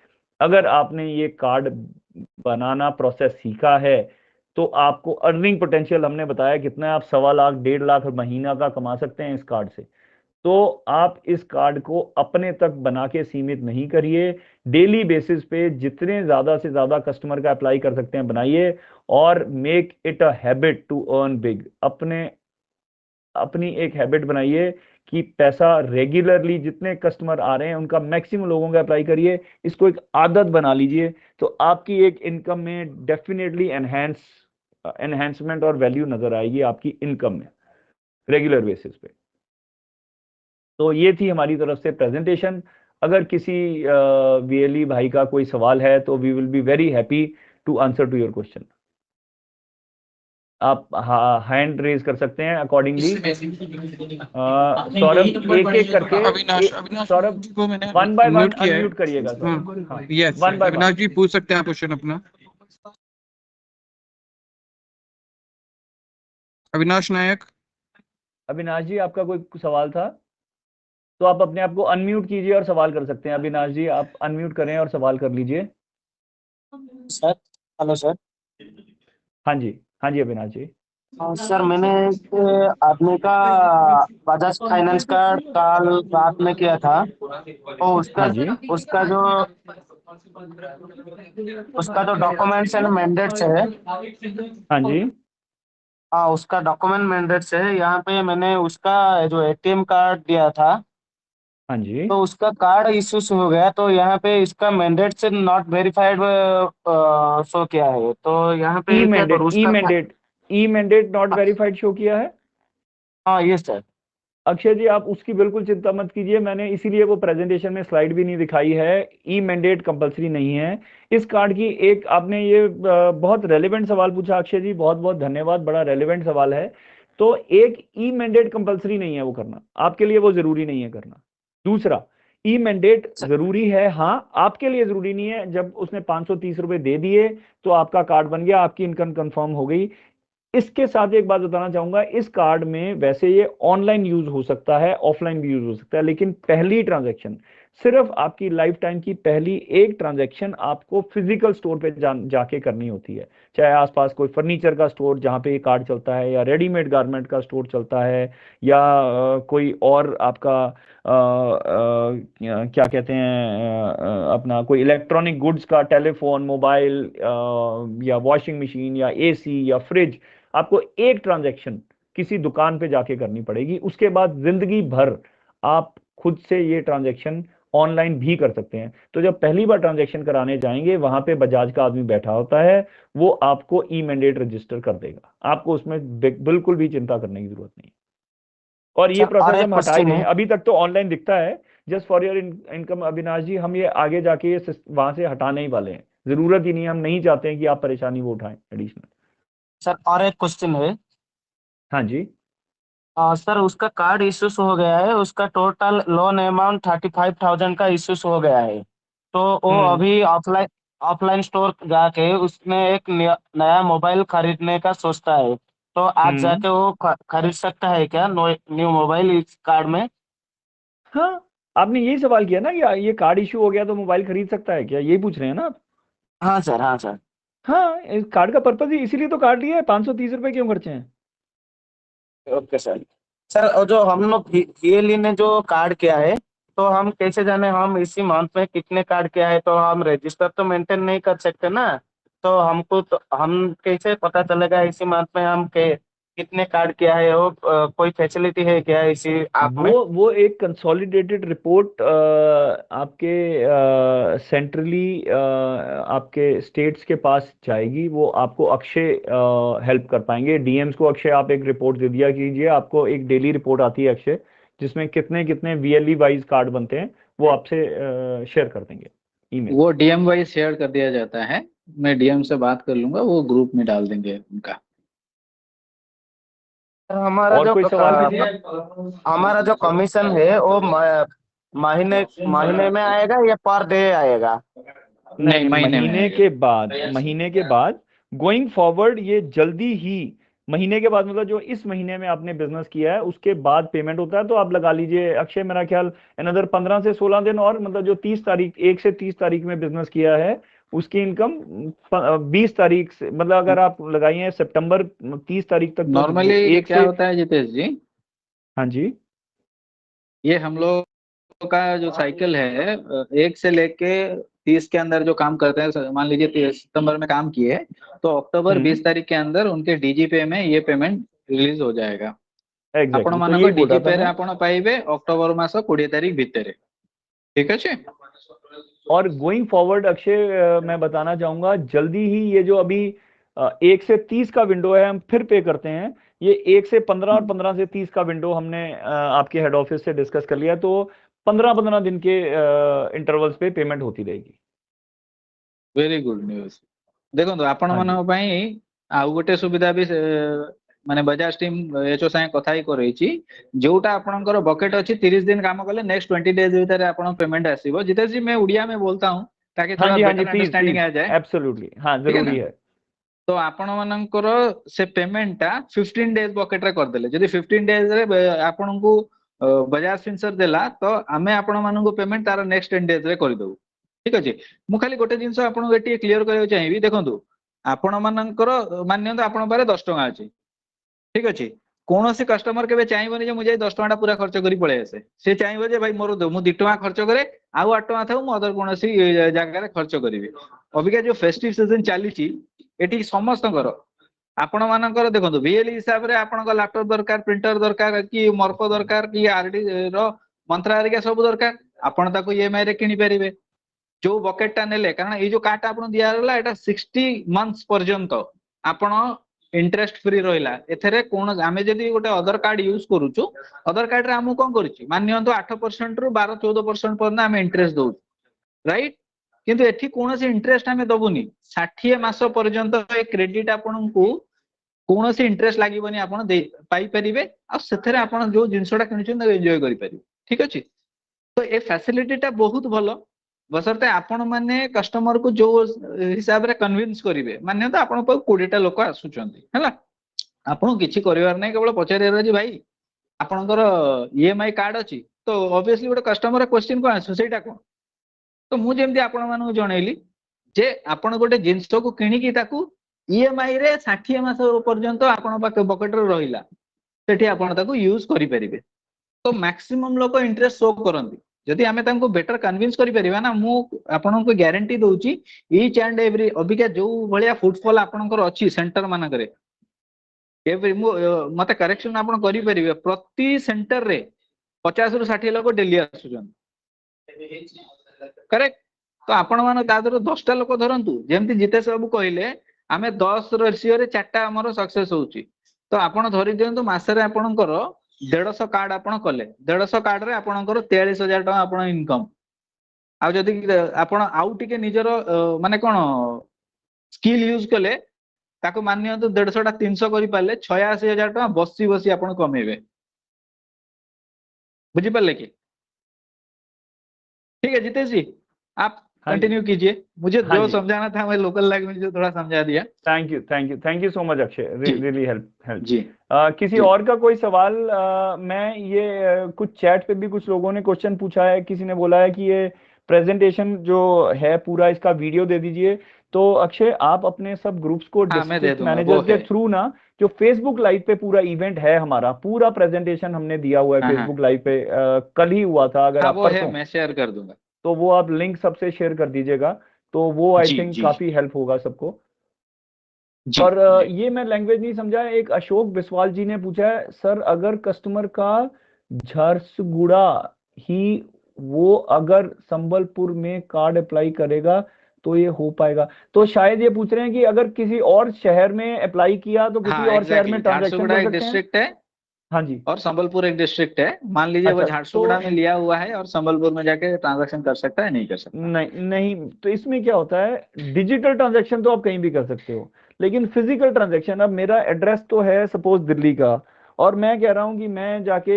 Speaker 1: अगर आपने ये कार्ड बनाना प्रोसेस सीखा है तो आपको अर्निंग पोटेंशियल हमने बताया कितना है, आप 1.25 लाख 1.5 लाख महीना का कमा सकते हैं इस कार्ड से। तो आप इस कार्ड को अपने तक बना के सीमित नहीं करिए, डेली बेसिस पे जितने ज्यादा से ज्यादा कस्टमर का अप्लाई कर सकते हैं बनाइए, और make it a habit to earn big. अपनी एक हैबिट बनाइए कि पैसा रेगुलरली जितने कस्टमर आ रहे हैं उनका मैक्सिमम लोगों का अप्लाई करिए, इसको एक आदत बना लीजिए, तो आपकी एक इनकम में डेफिनेटली एनहेंसमेंट और वैल्यू नजर आएगी आपकी इनकम में रेगुलर बेसिस पे। तो ये थी हमारी तरफ से प्रेजेंटेशन। अगर किसी वीएलई भाई का कोई सवाल है तो we will be very happy to answer to your question. आप हैंड रेज कर सकते हैं अकॉर्डिंगली। सौरभ एक एक करके, सौरभ
Speaker 2: को मैंने
Speaker 1: 1 बाय 1
Speaker 2: unmute किया है।
Speaker 1: अनम्यूट करिएगा।
Speaker 2: Yes,
Speaker 1: 1 bye 1।
Speaker 2: अविनाश जी पूछ सकते हैं क्वेश्चन अपना। अविनाश नायक।
Speaker 1: अविनाश जी आपका कोई सवाल था तो आप अपने आप को अनम्यूट कीजिए और सवाल कर सकते हैं। अविनाश जी आप अनम्यूट करें और सवाल कर लीजिए।
Speaker 7: Sir hello sir.
Speaker 1: हाँ जी, हाँ जी अविनाश जी।
Speaker 7: सर मैंने एक आदमी का बजाज फाइनेंस का कॉल रात में किया था, तो उसका
Speaker 1: हाँ जी।
Speaker 7: उसका जो डॉक्यूमेंट्स एंड मैंडेट्स है,
Speaker 1: हाँ जी।
Speaker 7: हाँ उसका डॉक्यूमेंट मैंडेट्स है, यहाँ पे मैंने उसका जो एटीएम कार्ड दिया था,
Speaker 1: हाँ जी।
Speaker 7: तो उसका कार्ड इश्यूज हो गया, तो यहाँ पे इसका मैंडेट से नॉट वेरीफाइड शो किया है, तो यहाँ पे क्या करूँ उसका?
Speaker 1: E mandate not verified show किया है।
Speaker 7: हाँ ये सर।
Speaker 1: अक्षय जी आप उसकी बिल्कुल चिंता मत कीजिए, मैंने इसीलिए वो प्रेजेंटेशन में स्लाइड भी नहीं दिखाई है। ई मैंडेट कंपलसरी नहीं है इस कार्ड की। एक आपने ये बहुत रेलेवेंट सवाल पूछा अक्षय जी, बहुत बहुत धन्यवाद, बड़ा रेलेवेंट सवाल है। तो एक ई मैंडेट कंपलसरी नहीं है वो करना, आपके लिए वो जरूरी नहीं है करना। दूसरा, ई मैंडेट जरूरी है, हाँ आपके लिए जरूरी नहीं है। जब उसने 530 रुपए दे दिए तो आपका कार्ड बन गया, आपकी इनकम कंफर्म हो गई। इसके साथ एक बात बताना चाहूंगा, इस कार्ड में वैसे ये ऑनलाइन यूज हो सकता है, ऑफलाइन भी यूज हो सकता है, लेकिन पहली ट्रांजैक्शन, सिर्फ आपकी लाइफ टाइम की पहली एक ट्रांजैक्शन आपको फिजिकल स्टोर पे जाके करनी होती है। चाहे आसपास कोई फर्नीचर का स्टोर जहाँ पे ये कार्ड चलता है, या रेडीमेड गारमेंट का स्टोर चलता है, या कोई और आपका क्या कहते हैं अपना कोई इलेक्ट्रॉनिक गुड्स का, टेलीफोन, मोबाइल, या वॉशिंग मशीन, या एसी, या फ्रिज, आपको एक ट्रांजैक्शन किसी दुकान पे जाके करनी पड़ेगी। उसके बाद जिंदगी भर आप खुद से ये ट्रांजैक्शन ऑनलाइन भी कर सकते हैं। तो जब पहली बार ट्रांजैक्शन कराने जाएंगे, वहां पे बजाज का आदमी बैठा होता है, वो आपको ई मैंडेट रजिस्टर कर देगा, आपको उसमें बिल्कुल भी चिंता करने की जरूरत नहीं। और ये
Speaker 7: सर और
Speaker 1: प्रोसेस
Speaker 7: एक
Speaker 1: हम हटा ही
Speaker 7: क्वेश्चन
Speaker 1: दें,
Speaker 7: है।
Speaker 1: अभी तक तो ऑनलाइन दिखता है। Just for your income Avinash ji, हम ये आगे जाके ये वहां से हटाने ही वाले हैं, जरूरत ही नहीं है, हम नहीं चाहते हैं कि आप परेशानी वो उठाएं एडिशनल।
Speaker 7: सर और एक क्वेश्चन है।
Speaker 1: हाँ जी।
Speaker 7: सर उसका कार्ड इश्यूज हो गया है, उसका टोटल लोन अमाउंट 35,000 का इश्यूज हो गया है। तो वो अभी ऑफलाइन ऑफलाइन स्टोर जाके उसमें एक नया मोबाइल खरीदने का सोचता है। तो आज
Speaker 1: हम्म।
Speaker 7: जाके वो खरीद सकता है क्या न्यू मोबाइल इस कार्ड में?
Speaker 1: हाँ, आपने यही सवाल किया ना कि ये कार्ड इशू हो गया तो मोबाइल खरीद सकता है क्या, यही पूछ रहे हैं ना आप?
Speaker 7: हाँ सर, हाँ सर।
Speaker 1: हाँ, इस कार्ड का पर्पज ही इसीलिए तो कार्ड लिया है। 530 रुपए क्यों खर्चे हैं?
Speaker 7: Okay sir. सर और जो हम लोग VLE ने जो कार्ड किया है, तो हम कैसे जाने हम इसी मंथ में कितने कार्ड किया है? तो हम रजिस्टर तो मेंटेन नहीं कर सकते ना। तो हमको तो हम कैसे पता चलेगा इसी मंथ में हम कितने कार्ड किया है? वो कोई फैसिलिटी है क्या इसी ऐप में?
Speaker 1: वो एक कंसोलिडेटेड रिपोर्ट आपके सेंट्रली आपके स्टेट्स के पास जाएगी, वो आपको अक्षय हेल्प कर पाएंगे। डीएम्स को अक्षय आप एक रिपोर्ट दे दिया कीजिए, आपको एक डेली रिपोर्ट आती है अक्षय, जिसमें कितने कितने VLE वाइज कार्ड बनते हैं, वो आपसे शेयर कर देंगे ईमेल।
Speaker 5: वो DM वाइज शेयर कर दिया जाता है, मैं DM से बात कर लूंगा, वो ग्रुप में डाल देंगे उनका।
Speaker 7: सर हमारा
Speaker 1: और
Speaker 7: जो
Speaker 1: कोई सवाल कीजिए।
Speaker 7: हमारा जो कमीशन है वो महीने महीने में आएगा या पर डे आएगा?
Speaker 1: नहीं,
Speaker 5: महीने में
Speaker 1: महीने
Speaker 5: आएगा।
Speaker 1: के बाद, महीने के बाद गोइंग फॉरवर्ड ये जल्दी ही, महीने के बाद मतलब जो इस महीने में आपने बिजनेस किया है उसके बाद पेमेंट होता है। तो आप लगा लीजिए अक्षय, मेरा ख्याल अनदर 15 से 16 दिन, और मतलब जो 30 तारीख, 1 से 30 तारीख में बिजनेस किया है उसकी इनकम 20 तारीख से, मतलब अगर आप लगाइए सितंबर 30 तारीख तक, तो
Speaker 5: नॉर्मली
Speaker 1: एक
Speaker 5: क्या
Speaker 1: से,
Speaker 5: होता है जितेश जी,
Speaker 1: हाँ जी,
Speaker 5: ये हम लोग का जो साइकिल है 1 से लेके 30 के अंदर जो काम करते हैं, मान लीजिए सितंबर में काम किए तो अक्टूबर 20 तारीख के अंदर उनके DG पे में ये पेमेंट रिलीज हो जाएगा। आपण
Speaker 1: एग्जैक्टली, तो
Speaker 5: मानक
Speaker 1: यही बोल
Speaker 5: DG
Speaker 1: रहा था
Speaker 5: पे रे
Speaker 1: मैं।
Speaker 5: आपण पाइबे अक्टोबर मास 20 तारीख भितर, ठीक है।
Speaker 1: और गोइंग फॉरवर्ड अक्षय, मैं बताना चाहूंगा जल्दी ही ये जो अभी 1 से 30 का विंडो है हम फिर पे करते हैं, ये 1 से 15 और 15 से 30 का विंडो हमने आपके हेड ऑफिस से डिस्कस कर लिया। तो 15-15 दिन के इंटरवल्स पे पेमेंट होती रहेगी।
Speaker 5: Very good news. देखो आपण
Speaker 1: हाँ जी।
Speaker 5: मानक पई आउ गोटे सुविधा भी माने बजाज टीम एचओ साहे कथा ही करैछि, जोटा आपनकर बकेट अछि 30 दिन काम कले नेक्स्ट 20 डेज भीतर आपन पेमेंट आसीबो। जितेश जी मैं उड़िया में बोलता हूं ताकि
Speaker 1: हाँ
Speaker 5: थोड़ा
Speaker 1: जी, हाँ जी,
Speaker 5: बेटर
Speaker 1: प्लीज
Speaker 5: अंडरस्टैंडिंग
Speaker 1: प्लीज,
Speaker 5: आ जाए,
Speaker 1: एब्सोल्युटली, हाँ
Speaker 5: ठीक है ना।
Speaker 1: जरूरी है।
Speaker 5: तो आपण मानकर से पेमेंट टा 15 डेज बकेट रे कर देले, जदी 15 डेज रे आपन को बजाज फिनसर देला तो आमे आपण मानन को पेमेंट तार नेक्स्ट 10 डेज रे कर दउ, ठीक अछि। मु खाली गोटे जिंस आपन एटी क्लियर करियो चाहिबी, देखंतु आपण मानकर मान्यता आपण पारे 10 टका अछि, ठीक अछि। कौनसी कस्टमर केबे चाहिबनी जे मुझे 10 टका पूरा खर्च करी पळे आसे, से चाहिबो जे भाई मोर मु 2 टका खर्च करे आउ 8 टका थाउ मु अदर कोनसी जगह रे खर्च करिवे। अबिका जो फेस्टिव सीजन चलीची एटी समस्तकर आपण मानकर देखंतु VLE हिसाब रे आपनक लैपटॉप दरकार, प्रिंटर दरकार कि मर्को दरकार कि आरडी रो मंत्रा हरिका सब दरकार, आपण ताको EMI रे किनि परिबे। जो बकेट टा नेले, कारण ये जो कार्ड आपन दिया रहला एटा 60 मंथ्स पर्यंत आपण इंटरेस्ट फ्री रहिला। एथरे कोन आमे जदी गोटे अदर कार्ड यूज करूछु, अदर कार्ड रे हमु कोन करिछि मान्यंतु 8% रु 12-14% पर ना आमे इंटरेस्ट दउ, राइट। किंतु एठी कोनसी इंटरेस्ट आमे दबुनी, 60 मास पर्यंत ए क्रेडिट आपन को कौन सी इंटरेस्ट लागबनी आपण पाई परिबे आ सेथरे आपण जो जिंसटा किनुछन एन्जॉय करि परिबे ठीक अछि। तो ए फैसिलिटी टा बहुत भलो बसरते आपण माने कस्टमर को जो हिसाब रे कन्विंस करिवे माने तो आपण पर 20 टा लोक आसुचंती हला आपण किछि करिवार नै केवल पचारियार जे भाई आपणकर ईएमआई कार्ड अछि तो ऑब्वियसली गोटे कस्टमर क्वेश्चन को आसु सेटा कोन तो मु जेमति आपण मानू जणैली जे आपण गोटे जिंस को किणी की ताकू ईएमआई रे 60 मास पर्यंत आपण पाके बकेट रे रहिला सेठी आपण ताकू यूज करि परिबे। तो मैक्सिमम लोक इंटरेस्ट शो करंती जदि आमे तांको बेटर कन्विंस करि परिबा ना मु आपण को गारंटी दउची ईच एंड एवरी अबिका जो भलिया फुटफॉल आपणकर अछि सेंटर मानकरे एवरी मते करेक्शन आपण करि परिबे प्रति सेंटर रे 50 रु 60 लोक डेली आसुचन करेक्ट। तो आपण मान दादर 10 टा लोक धरंतु जेमति जितेश बाबू कहिले आमे 10 रेशियो रे 4 टा हमर सक्सेस होउची तो आपण धरि दियंतु मासरे आपणकर 150 कार्ड आपण कले 150 कार्ड रे आपणकर 43000 टका आपण इनकम आ जदि आपण आउ टिके निजर माने कोन स्किल यूज कले ताको मानियंतु 150 टा 300 करि पाले 86000 टका बसी बसी आपण कमेबे बुझी पाले कि ठीक है जितेश जी आप
Speaker 1: हाँ जी।
Speaker 5: कंटिन्यू कीजिए मुझे
Speaker 1: हाँ
Speaker 5: जो
Speaker 1: जी।
Speaker 5: समझाना था मैं लोकल लैंग्वेज में थोड़ा समझा दिया।
Speaker 1: Thank you so much Akshay,
Speaker 5: ji.
Speaker 1: Really help
Speaker 5: जी
Speaker 1: किसी
Speaker 5: जी।
Speaker 1: और का कोई सवाल? मैं ये कुछ चैट पे भी कुछ लोगों ने क्वेश्चन पूछा है, किसी ने बोला है कि ये प्रेजेंटेशन जो है पूरा इसका वीडियो दे दीजिए। तो अक्षय आप अपने सब ग्रुप्स को
Speaker 5: हाँ मैं दे
Speaker 1: डिस्ट्रिक्ट
Speaker 5: दूंगा वो
Speaker 1: मैनेजर्स के
Speaker 5: है।
Speaker 1: थ्रू ना जो फेसबुक लाइव पे पूरा इवेंट है हमारा पूरा प्रेजेंटेशन हमने दिया हुआ है
Speaker 5: हाँ हाँ
Speaker 1: फेसबुक लाइव पे कल ही हुआ था, अगर
Speaker 5: हाँ
Speaker 1: आप
Speaker 5: वो है
Speaker 1: परसों
Speaker 5: मैं शेयर कर दूंगा।
Speaker 1: तो वो आप लिंक सबसे शेयर कर दीजिएगा तो वो आई
Speaker 5: जी
Speaker 1: थिंक
Speaker 5: जी
Speaker 1: काफी हेल्प होगा सबको।
Speaker 5: जी
Speaker 1: और
Speaker 5: जी
Speaker 1: ये मैं लैंग्वेज नहीं समझा, एक अशोक बिस्वाल जी ने पूछा है सर अगर कस्टमर का झारसुगुड़ा ही वो अगर संबलपुर में कार्ड अप्लाई करेगा तो ये हो पाएगा? तो शायद ये पूछ रहे हैं कि अगर किसी और शहर में अप्लाई किया तो किसी
Speaker 5: हाँ
Speaker 1: और शहर में
Speaker 5: एग्जैक्टली
Speaker 1: ट्रांजैक्शन
Speaker 5: झारसुगुड़ा
Speaker 1: कर
Speaker 5: एक
Speaker 1: सकते हैं?
Speaker 5: डिस्ट्रिक्ट है
Speaker 1: हाँ जी।
Speaker 5: और संबलपुर एक डिस्ट्रिक्ट है मान लीजिए वो
Speaker 1: अच्छा
Speaker 5: झारसुगुड़ा
Speaker 1: तो
Speaker 5: में लिया हुआ है और संबलपुर में जाके ट्रांजैक्शन कर सकता है नहीं कर सकता।
Speaker 1: नहीं तो इसमें क्या होता है डिजिटल ट्रांजैक्शन तो आप कहीं भी कर सकते हो लेकिन फिजिकल ट्रांजैक्शन, अब मेरा एड्रेस तो है सपोज दिल्ली का और मैं कह रहा हूं कि मैं जाके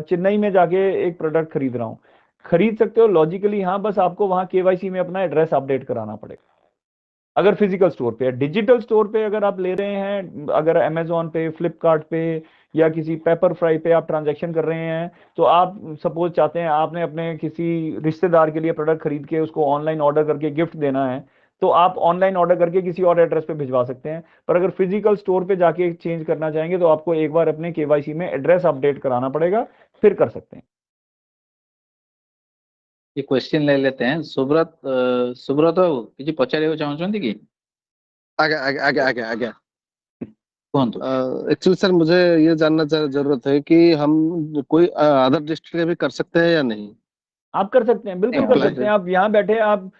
Speaker 1: चेन्नई में जाके एक प्रोडक्ट खरीद रहा हूं, खरीद सकते हो लॉजिकली हाँ, बस आपको वहां केवाईसी में अपना एड्रेस अपडेट कराना पड़ेगा अगर फिजिकल स्टोर पे। डिजिटल स्टोर पे अगर आप ले रहे हैं, अगर अमेजोन पे, फ्लिपकार्ट पे या किसी पेपर फ्राई पे आप ट्रांजैक्शन कर रहे हैं तो आप सपोज चाहते हैं आपने अपने किसी रिश्तेदार के लिए प्रोडक्ट खरीद के उसको ऑनलाइन ऑर्डर करके गिफ्ट देना है तो आप ऑनलाइन ऑर्डर करके किसी और एड्रेस पे भिजवा सकते हैं। पर अगर फिजिकल स्टोर पे जाके चेंज करना चाहेंगे तो आपको एक बार अपने केवाईसी में एड्रेस अपडेट कराना पड़ेगा, फिर कर सकते हैं।
Speaker 5: ये क्वेश्चन ले लेते हैं। सुब्रत बाबू किसी पचारिବାକୁ चाहुଛନ୍ତି कि?
Speaker 6: आगे
Speaker 5: कुहंतु।
Speaker 6: एक्चुअली सर मुझे ये जानना जरूरत है कि हम कोई अदर डिस्ट्रिक्ट भी कर सकते हैं या नहीं?
Speaker 1: आप कर सकते हैं, बिल्कुल कर सकते हैं। आप यहाँ बैठे आप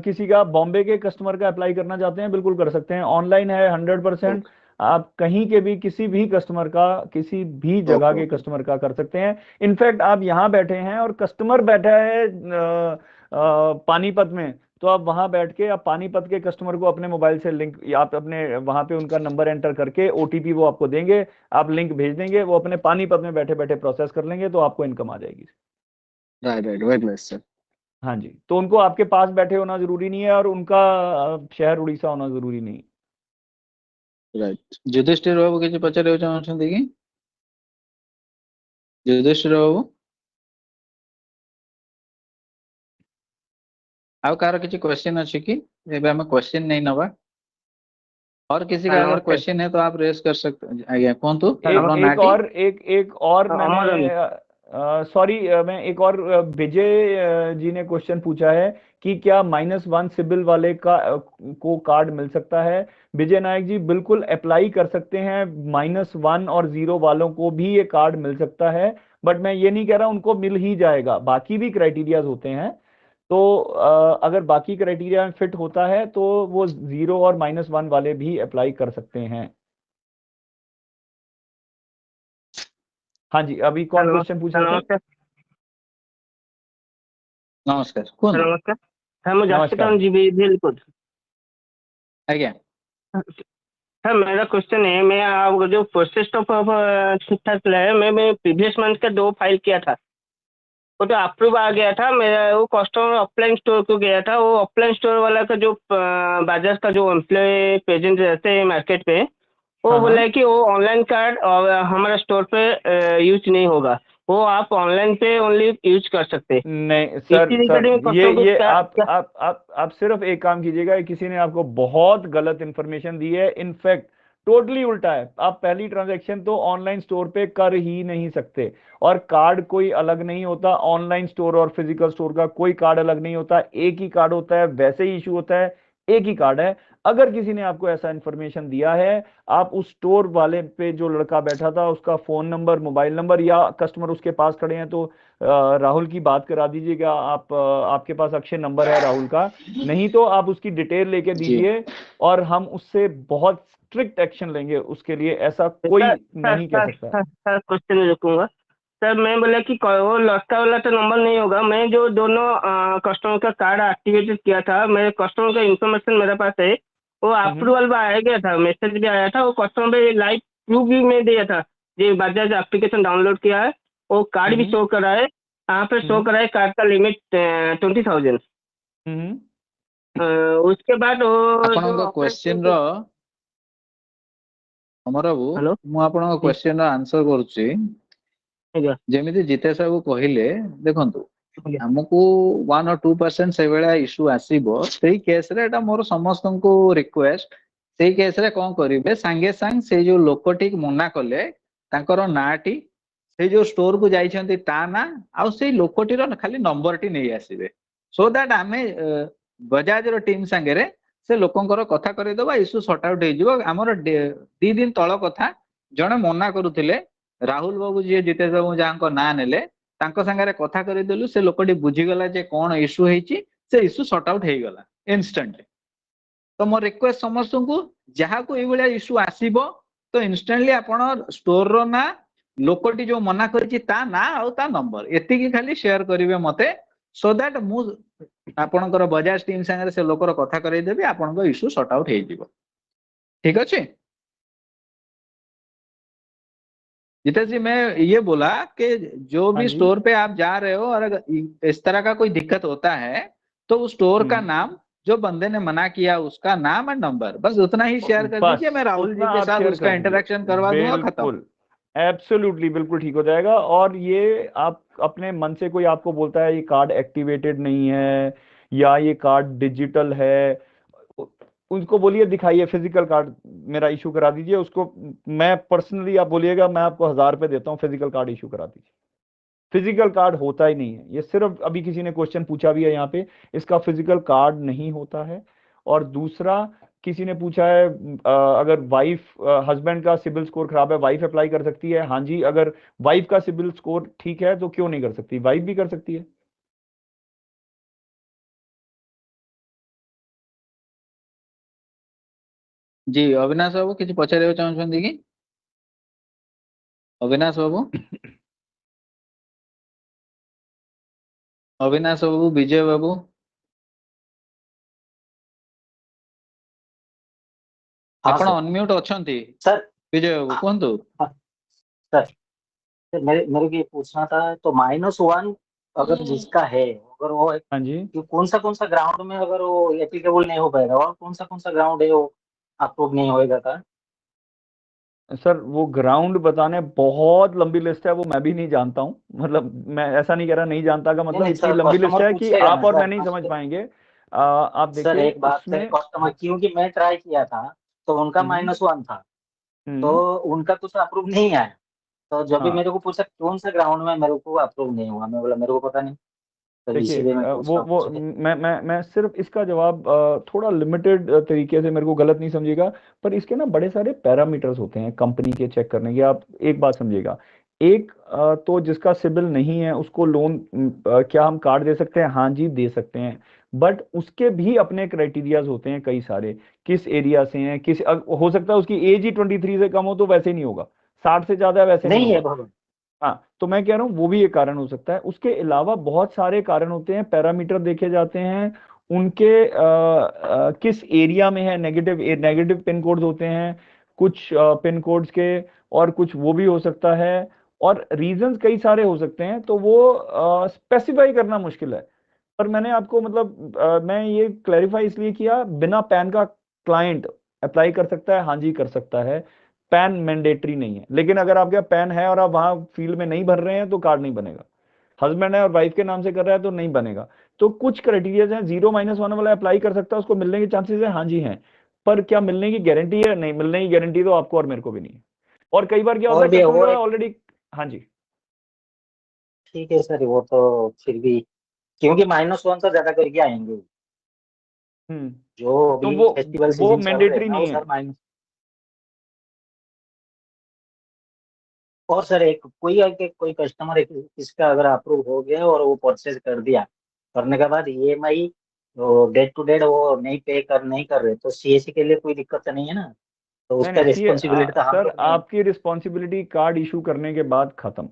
Speaker 1: किसी का बॉम्बे के कस्टमर का अप्लाई करना चाहते हैं, बिल्कुल कर सकते हैं। ऑनलाइन है 100%। आप कहीं के भी किसी भी कस्टमर का किसी भी जगह के कस्टमर का कर सकते हैं। इनफैक्ट आप यहाँ बैठे हैं और कस्टमर बैठा है पानीपत में तो आप वहां बैठ के आप पानीपत के कस्टमर को अपने मोबाइल से लिंक, आप अपने वहां पे उनका नंबर एंटर करके ओटीपी वो आपको देंगे, आप लिंक भेज देंगे, वो अपने पानीपत में बैठे बैठे प्रोसेस कर लेंगे तो आपको इनकम आ जाएगी।
Speaker 6: Right very nice sir.
Speaker 1: हाँ जी, तो उनको आपके पास बैठे होना जरूरी नहीं है और उनका शहर उड़ीसा होना जरूरी नहीं।
Speaker 6: राइट।
Speaker 5: युधिष्ठिर बाबू किसी पचारिବାକୁ ଚାହୁଁଛନ୍ତି कि? युधिष्ठिर बाबू आउ कार किसी क्वेश्चन अच्छी कि एबे हम क्वेश्चन नहीं नवा और किसी का अगर क्वेश्चन है तो आप रेस कर सकते हैं। आज्ञा कोंतु
Speaker 1: एक और मैंने सॉरी मैं एक और विजय जी ने क्वेश्चन पूछा है कि क्या -1 सिबिल वाले को कार्ड मिल सकता है? विजय नायक जी बिल्कुल अप्लाई कर सकते हैं, -1 और 0 वालों को भी ये कार्ड मिल सकता है, बट मैं ये नहीं कह रहा उनको मिल ही जाएगा, बाकी भी क्राइटेरियाज होते हैं। तो अगर बाकी क्राइटेरिया में फिट होता है तो वो 0 और -1 वाले भी अप्लाई कर सकते हैं। हाँ जी, अभी कौन क्वेश्चन पूछ रहे थे?
Speaker 5: नमस्कार
Speaker 1: नमस्कार।
Speaker 5: आज्ञा
Speaker 8: सर मेरा क्वेश्चन है, मैं आपको जो प्रोसेस ऑफ ठीक ठाक चला है, मैं प्रीवियस मंथ का 2 फाइल किया था, वो तो अप्रूव आ गया था मेरा। वो कस्टमर ऑफलाइन स्टोर को गया था, वो ऑफलाइन स्टोर वाला का जो बाजाज का जो एम्प्लॉय प्रेजेंट रहते हैं मार्केट पे, वो
Speaker 1: हाँ,
Speaker 8: बोला
Speaker 1: हाँ।
Speaker 8: है कि वो ऑनलाइन कार्ड और हमारा स्टोर पे यूज नहीं होगा, वो आप ऑनलाइन पे ओनली यूज कर सकते हैं।
Speaker 1: नहीं सर,
Speaker 8: इसी रिगार्डिंग कस्टमर
Speaker 1: ये
Speaker 8: को
Speaker 1: आप सिर्फ एक काम कीजिएगा, किसी ने आपको बहुत गलत इंफॉर्मेशन दी है। इनफैक्ट टोटली उल्टा है। आप पहली ट्रांजैक्शन तो ऑनलाइन स्टोर पे कर ही नहीं सकते, और कार्ड कोई अलग नहीं होता। ऑनलाइन स्टोर और फिजिकल स्टोर का कोई कार्ड अलग नहीं होता, एक ही कार्ड होता है, वैसे ही इशू होता है, एक ही कार्ड है। अगर किसी ने आपको ऐसा इंफॉर्मेशन दिया है, आप उस स्टोर वाले पे जो लड़का बैठा था उसका फोन नंबर, मोबाइल नंबर, या कस्टमर उसके पास खड़े हैं तो राहुल की बात करा दीजिएगा। आपके पास अक्षय नंबर है राहुल का, नहीं तो आप उसकी डिटेल लेके दीजिए और हम उससे बहुत स्ट्रिक्ट एक्शन लेंगे उसके लिए। ऐसा कोई नहीं कह सकता।
Speaker 8: सर क्वेश्चन रुकूंगा सर। मैं बोला कि वो लड़का वाला तो नंबर नहीं होगा। मैं जो दोनों कस्टमर का कार्ड एक्टिवेटेड किया था, मेरे कस्टमर का इंफॉर्मेशन मेरे पास है, वो अप्रूवल भी आया गया था, मैसेज भी आया था, वो कस्टमर पे लाइव प्रूफ भी मैं दिया था। ये बजाज एप्लीकेशन डाउनलोड किया है, वो कार्ड भी शो करा है, यहाँ पे शो करा है कार्ड का लिमिट 20,000। उसके बाद वो
Speaker 5: ଆପଣଙ୍କ क्वेश्चन ର ଅମର ବାବୁ,
Speaker 8: हेलो
Speaker 5: ମୁଁ ଆପଣଙ୍କ क्वेश्चन ର आंसर କରୁଛି।
Speaker 8: ଆଜ୍ଞା
Speaker 5: ଯେମିତି ଜିତେଶ ବାବୁ କହିଲେ, ଦେଖନ୍ତୁ
Speaker 8: ଆଜ୍ଞା
Speaker 5: ଆମକୁ 1 or 2% ସେଇଭଳିଆ ଇସ୍ୟୁ ଆସିବ। ସେଇ କେସରେ ଏଟା ମୋର ସମସ୍ତଙ୍କୁ ରିକ୍ୱେଷ୍ଟ, ସେଇ କେସରେ କଣ କରିବେ, ସାଙ୍ଗେ ସାଙ୍ଗେ ସେଇ ଯୋଉ ଲୋକଟି ମନା କଲେ ତାଙ୍କର ନାଁଟି, ସେଇ ଯୋଉ ଷ୍ଟୋରକୁ ଯାଇଛନ୍ତି ତା ନାଁ ଆଉ ସେଇ ଲୋକଟିର ଖାଲି ନମ୍ବରଟି ନେଇ ଆସିବେ, ସୋ ଦ୍ୟାଟ ଆମେ ବଜାଜର ଟିମ୍ ସାଙ୍ଗରେ ସେ ଲୋକଙ୍କର କଥା କରେଇଦବା, ଇସ୍ୟୁ ସର୍ଟ ଆଉଟ୍ ହେଇଯିବ। ଆମର 2 ଦିନ ତଳ କଥା, ଜଣେ ମନା କରୁଥିଲେ, ରାହୁଲ ବାବୁ ଯିଏ ଜିତେଶ ବାବୁ ଯାହାଙ୍କ ନାଁ ନେଲେ, ତାଙ୍କ ସାଙ୍ଗରେ କଥା କରେଇଦେଲୁ, ସେ ଲୋକଟି ବୁଝିଗଲା ଯେ କଣ ଇସ୍ୟୁ ହେଇଛି, ସେ ଇସ୍ୟୁ ସର୍ଟ ଆଉଟ୍ ହେଇଗଲା ଇନଷ୍ଟାଣ୍ଟଲି। ତ ମୋ ରିକ୍ୱେଷ୍ଟ ସମସ୍ତଙ୍କୁ, ଯାହାକୁ ଏଇଭଳିଆ ଇସ୍ୟୁ ଆସିବ ତ ଇନଷ୍ଟାଣ୍ଟଲି ଆପଣ ଷ୍ଟୋରର ନାଁ, ଲୋକଟି ଯୋଉ ମନା କରିଛି ତା ନାଁ ଆଉ ତା ନମ୍ବର ଏତିକି ଖାଲି ସେୟାର କରିବେ ମତେ, ସୋ ଦ୍ୟାଟ ମୁଁ ଆପଣଙ୍କର ବଜାଜ ଟିମ୍ ସାଙ୍ଗରେ ସେ ଲୋକର କଥା କରେଇଦେବି, ଆପଣଙ୍କ ଇସ୍ୟୁ ସର୍ଟ ଆଉଟ୍ ହେଇଯିବ। ठीक ଅଛି जितेश जी? मैं ये बोला कि जो भी
Speaker 1: हाँ जी।
Speaker 5: स्टोर पे आप जा रहे हो और अगर इस तरह का कोई दिक्कत होता है तो उस स्टोर का नाम, जो बंदे ने मना किया उसका नाम और नंबर, बस उतना ही शेयर कर
Speaker 1: बस
Speaker 5: दीजिए। मैं राहुल जी
Speaker 1: उतना
Speaker 5: के
Speaker 1: आप
Speaker 5: साथ
Speaker 1: शेयर
Speaker 5: उसका
Speaker 1: कर दीजिए,
Speaker 5: इंटरेक्शन करवा दूंगा, खत्म।
Speaker 1: बिल्कुल एब्सोल्युटली बिल्कुल ठीक हो जाएगा। और ये आप अपने मन से, कोई आपको बोलता है ये कार्ड एक्टिवेटेड नहीं है या ये कार्ड डिजिटल है, उनको बोलिए दिखाइए फिजिकल कार्ड मेरा इशू करा दीजिए उसको। मैं पर्सनली, आप बोलिएगा मैं आपको 1000 रुपये देता हूँ, फिजिकल कार्ड इशू करा दीजिए। फिजिकल कार्ड होता ही नहीं है ये, सिर्फ अभी किसी ने क्वेश्चन पूछा भी है यहाँ पे, इसका फिजिकल कार्ड नहीं होता है। और दूसरा, किसी ने पूछा है अगर वाइफ, हस्बैंड का सिबिल स्कोर खराब है, वाइफ अप्लाई कर सकती है? हाँ जी, अगर वाइफ का सिबिल स्कोर ठीक है तो क्यों नहीं कर सकती, वाइफ भी कर सकती है।
Speaker 5: जी अविनाश बाबू किसी पचारिବାକୁ ଚାହୁଁଛନ୍ତି କି? अविनाश बाबू, अविनाश बाबू, विजय बाबू, ଆପଣ ଅନମ୍ୟୁଟ ଅଛନ୍ତି।
Speaker 9: सर
Speaker 5: विजय बाबू କୁହନ୍ତୁ।
Speaker 9: सर मेरे को ये पूछना था, तो -1 अगर जिसका है, अगर वो
Speaker 1: हाँ जी,
Speaker 9: कि कौन सा ग्राउंड में अगर वो एप्लीकेबल नहीं हो पाएगा, और कौन सा ग्राउंड है वो अप्रूव नहीं होएगा का?
Speaker 1: सर वो ग्राउंड बताने बहुत लंबी लिस्ट है, वो मैं भी नहीं जानता हूँ। मतलब मैं ऐसा नहीं कह रहा नहीं जानता का मतलब,
Speaker 9: नहीं
Speaker 1: इतनी
Speaker 9: सर,
Speaker 1: लंबी लिस्ट
Speaker 9: कस्टमर
Speaker 1: है कि
Speaker 9: पूछेगा
Speaker 1: आप
Speaker 9: ना
Speaker 1: और मैं
Speaker 9: सर।
Speaker 1: नहीं समझ पाएंगे। आप
Speaker 9: सर
Speaker 1: देखिए
Speaker 9: एक बात है,
Speaker 1: उसमें
Speaker 9: कस्टमर, क्योंकि मैं ट्राई किया था तो उनका -1 था, तो उनका कुछ अप्रूव नहीं आया। तो जब भी
Speaker 1: हाँ
Speaker 9: मेरे को पूछा कौन सा ग्राउंड में, मेरे को अप्रूव नहीं हुआ, मैं बोला मेरे को पता नहीं। तो
Speaker 1: देखिए,
Speaker 9: इसीलिए मैं पूछ रहा हूँ
Speaker 1: वो
Speaker 9: आपसे।
Speaker 1: मैं सिर्फ इसका जवाब थोड़ा लिमिटेड तरीके से, मेरे को गलत नहीं समझिएगा, पर इसके ना बड़े सारे पैरामीटर्स होते हैं कंपनी के चेक करने के। आप एक बात समझिएगा, एक तो जिसका सिबिल नहीं है उसको लोन क्या हम कार्ड दे सकते हैं? हाँ जी, दे सकते हैं, बट उसके भी अपने क्राइटेरियाज होते हैं कई सारे। किस एरिया से हैं, हो सकता है उसकी एज ही 23 से कम हो तो वैसे ही नहीं होगा, 60 से ज्यादा है वैसे नहीं
Speaker 9: नहीं है
Speaker 1: होगा।
Speaker 9: भवन।
Speaker 1: हाँ, तो मैं कह रहा हूँ वो भी एक कारण हो सकता है। उसके अलावा बहुत सारे कारण होते हैं, पैरामीटर देखे जाते हैं उनके, किस एरिया में है, नेगेटिव पिन कोड्स होते हैं, कुछ पिन कोड्स के, और कुछ वो भी हो सकता है, और रीजंस कई सारे हो सकते हैं, तो वो स्पेसिफाई करना मुश्किल है। पर मैंने आपको मतलब मैं ये क्लैरिफाई इसलिए किया, बिना पैन का क्लाइंट अप्लाई कर सकता है, हाँ जी कर सकता है, पैन मैंडेटरी नहीं है। लेकिन अगर आपके पैन है और आप वहां फील्ड में नहीं भर रहे हैं तो कार्ड नहीं बनेगा। हस्बैंड है और वाइफ के नाम से कर रहा है तो नहीं बनेगा। तो कुछ क्राइटेरिया हैं, 0-1 वाला अप्लाई कर सकता है, उसको मिलने के चांसेस है, हाँ जी हैं, पर क्या मिलने की गारंटी है? नहीं, मिलने की गारंटी तो आपको और मेरे को भी नहीं है। और कई बार क्या होता
Speaker 9: और
Speaker 1: है
Speaker 9: भी
Speaker 1: कस्टमर
Speaker 9: और
Speaker 1: का
Speaker 9: एक
Speaker 1: ऑलरेडी, हाँ जी।
Speaker 9: ठीक है सर, वो तो फिर भी क्योंकि -1 तो ज्यादा करके आएंगे, जो
Speaker 1: तो
Speaker 9: अभी फेस्टिवल
Speaker 1: वो
Speaker 9: सीजन चल रहे हैं
Speaker 1: मैंडेटरी
Speaker 9: ना वो
Speaker 1: नहीं है।
Speaker 9: Sir minus. और सर एक कोई कस्टमर इसका अगर अप्रूव हो गया और वो परचेज कर दिया, करने के बाद EMI डेट टू डेट वो नहीं कर रहे, तो CAC के लिए कोई दिक्कत तो नहीं है ना? तो
Speaker 1: नहीं
Speaker 9: उसका
Speaker 1: नहीं
Speaker 9: रिस्पॉन्सिबिलिटी तो हम
Speaker 1: सर,
Speaker 9: लोग नहीं।
Speaker 1: आपकी रिस्पॉन्सिबिलिटी कार्ड इशू करने के बाद खत्म।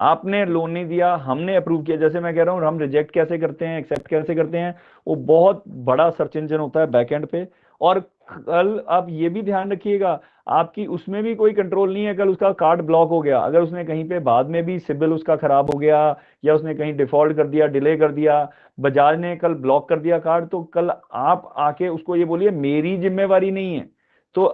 Speaker 1: आपने लोन नहीं दिया, हमने अप्रूव किया, जैसे मैं कह रहा हूँ हम रिजेक्ट कैसे करते हैं, एक्सेप्ट कैसे करते हैं, वो बहुत बड़ा सर्च इंजन होता है बैकएंड पे। और कल आप ये भी ध्यान रखिएगा, आपकी उसमें भी कोई कंट्रोल नहीं है, कल उसका कार्ड ब्लॉक हो गया, अगर उसने कहीं पे बाद में भी सिबिल उसका खराब हो गया, या उसने कहीं डिफॉल्ट कर दिया, डिले कर दिया, बजाज ने कल ब्लॉक कर दिया कार्ड, तो कल आप आके उसको ये बोलिए मेरी जिम्मेवारी नहीं है। तो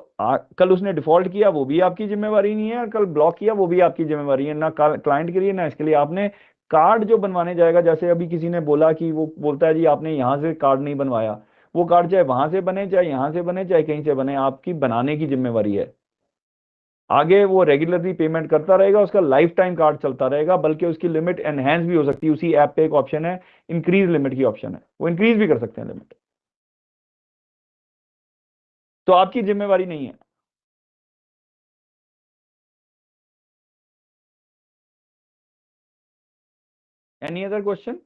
Speaker 1: कल उसने डिफॉल्ट किया वो भी आपकी जिम्मेवारी नहीं है, और कल ब्लॉक किया वो भी आपकी जिम्मेवारी है, ना क्लाइंट के लिए ना इसके लिए। आपने कार्ड जो बनवाने जाएगा, जैसे अभी किसी ने बोला कि वो बोलता है जी आपने यहाँ से कार्ड नहीं बनवाया, वो कार्ड चाहे वहां से बने, चाहे यहाँ से बने, चाहे कहीं से बने, आपकी बनाने की जिम्मेवारी है। आगे वो रेगुलरली पेमेंट करता रहेगा, उसका लाइफ टाइम कार्ड चलता रहेगा, बल्कि उसकी लिमिट एनहेंस भी हो सकती है। उसी ऐप पे एक ऑप्शन है इंक्रीज लिमिट की ऑप्शन है, वो इंक्रीज भी कर सकते हैं लिमिट। तो आपकी जिम्मेवारी नहीं है। Any other question?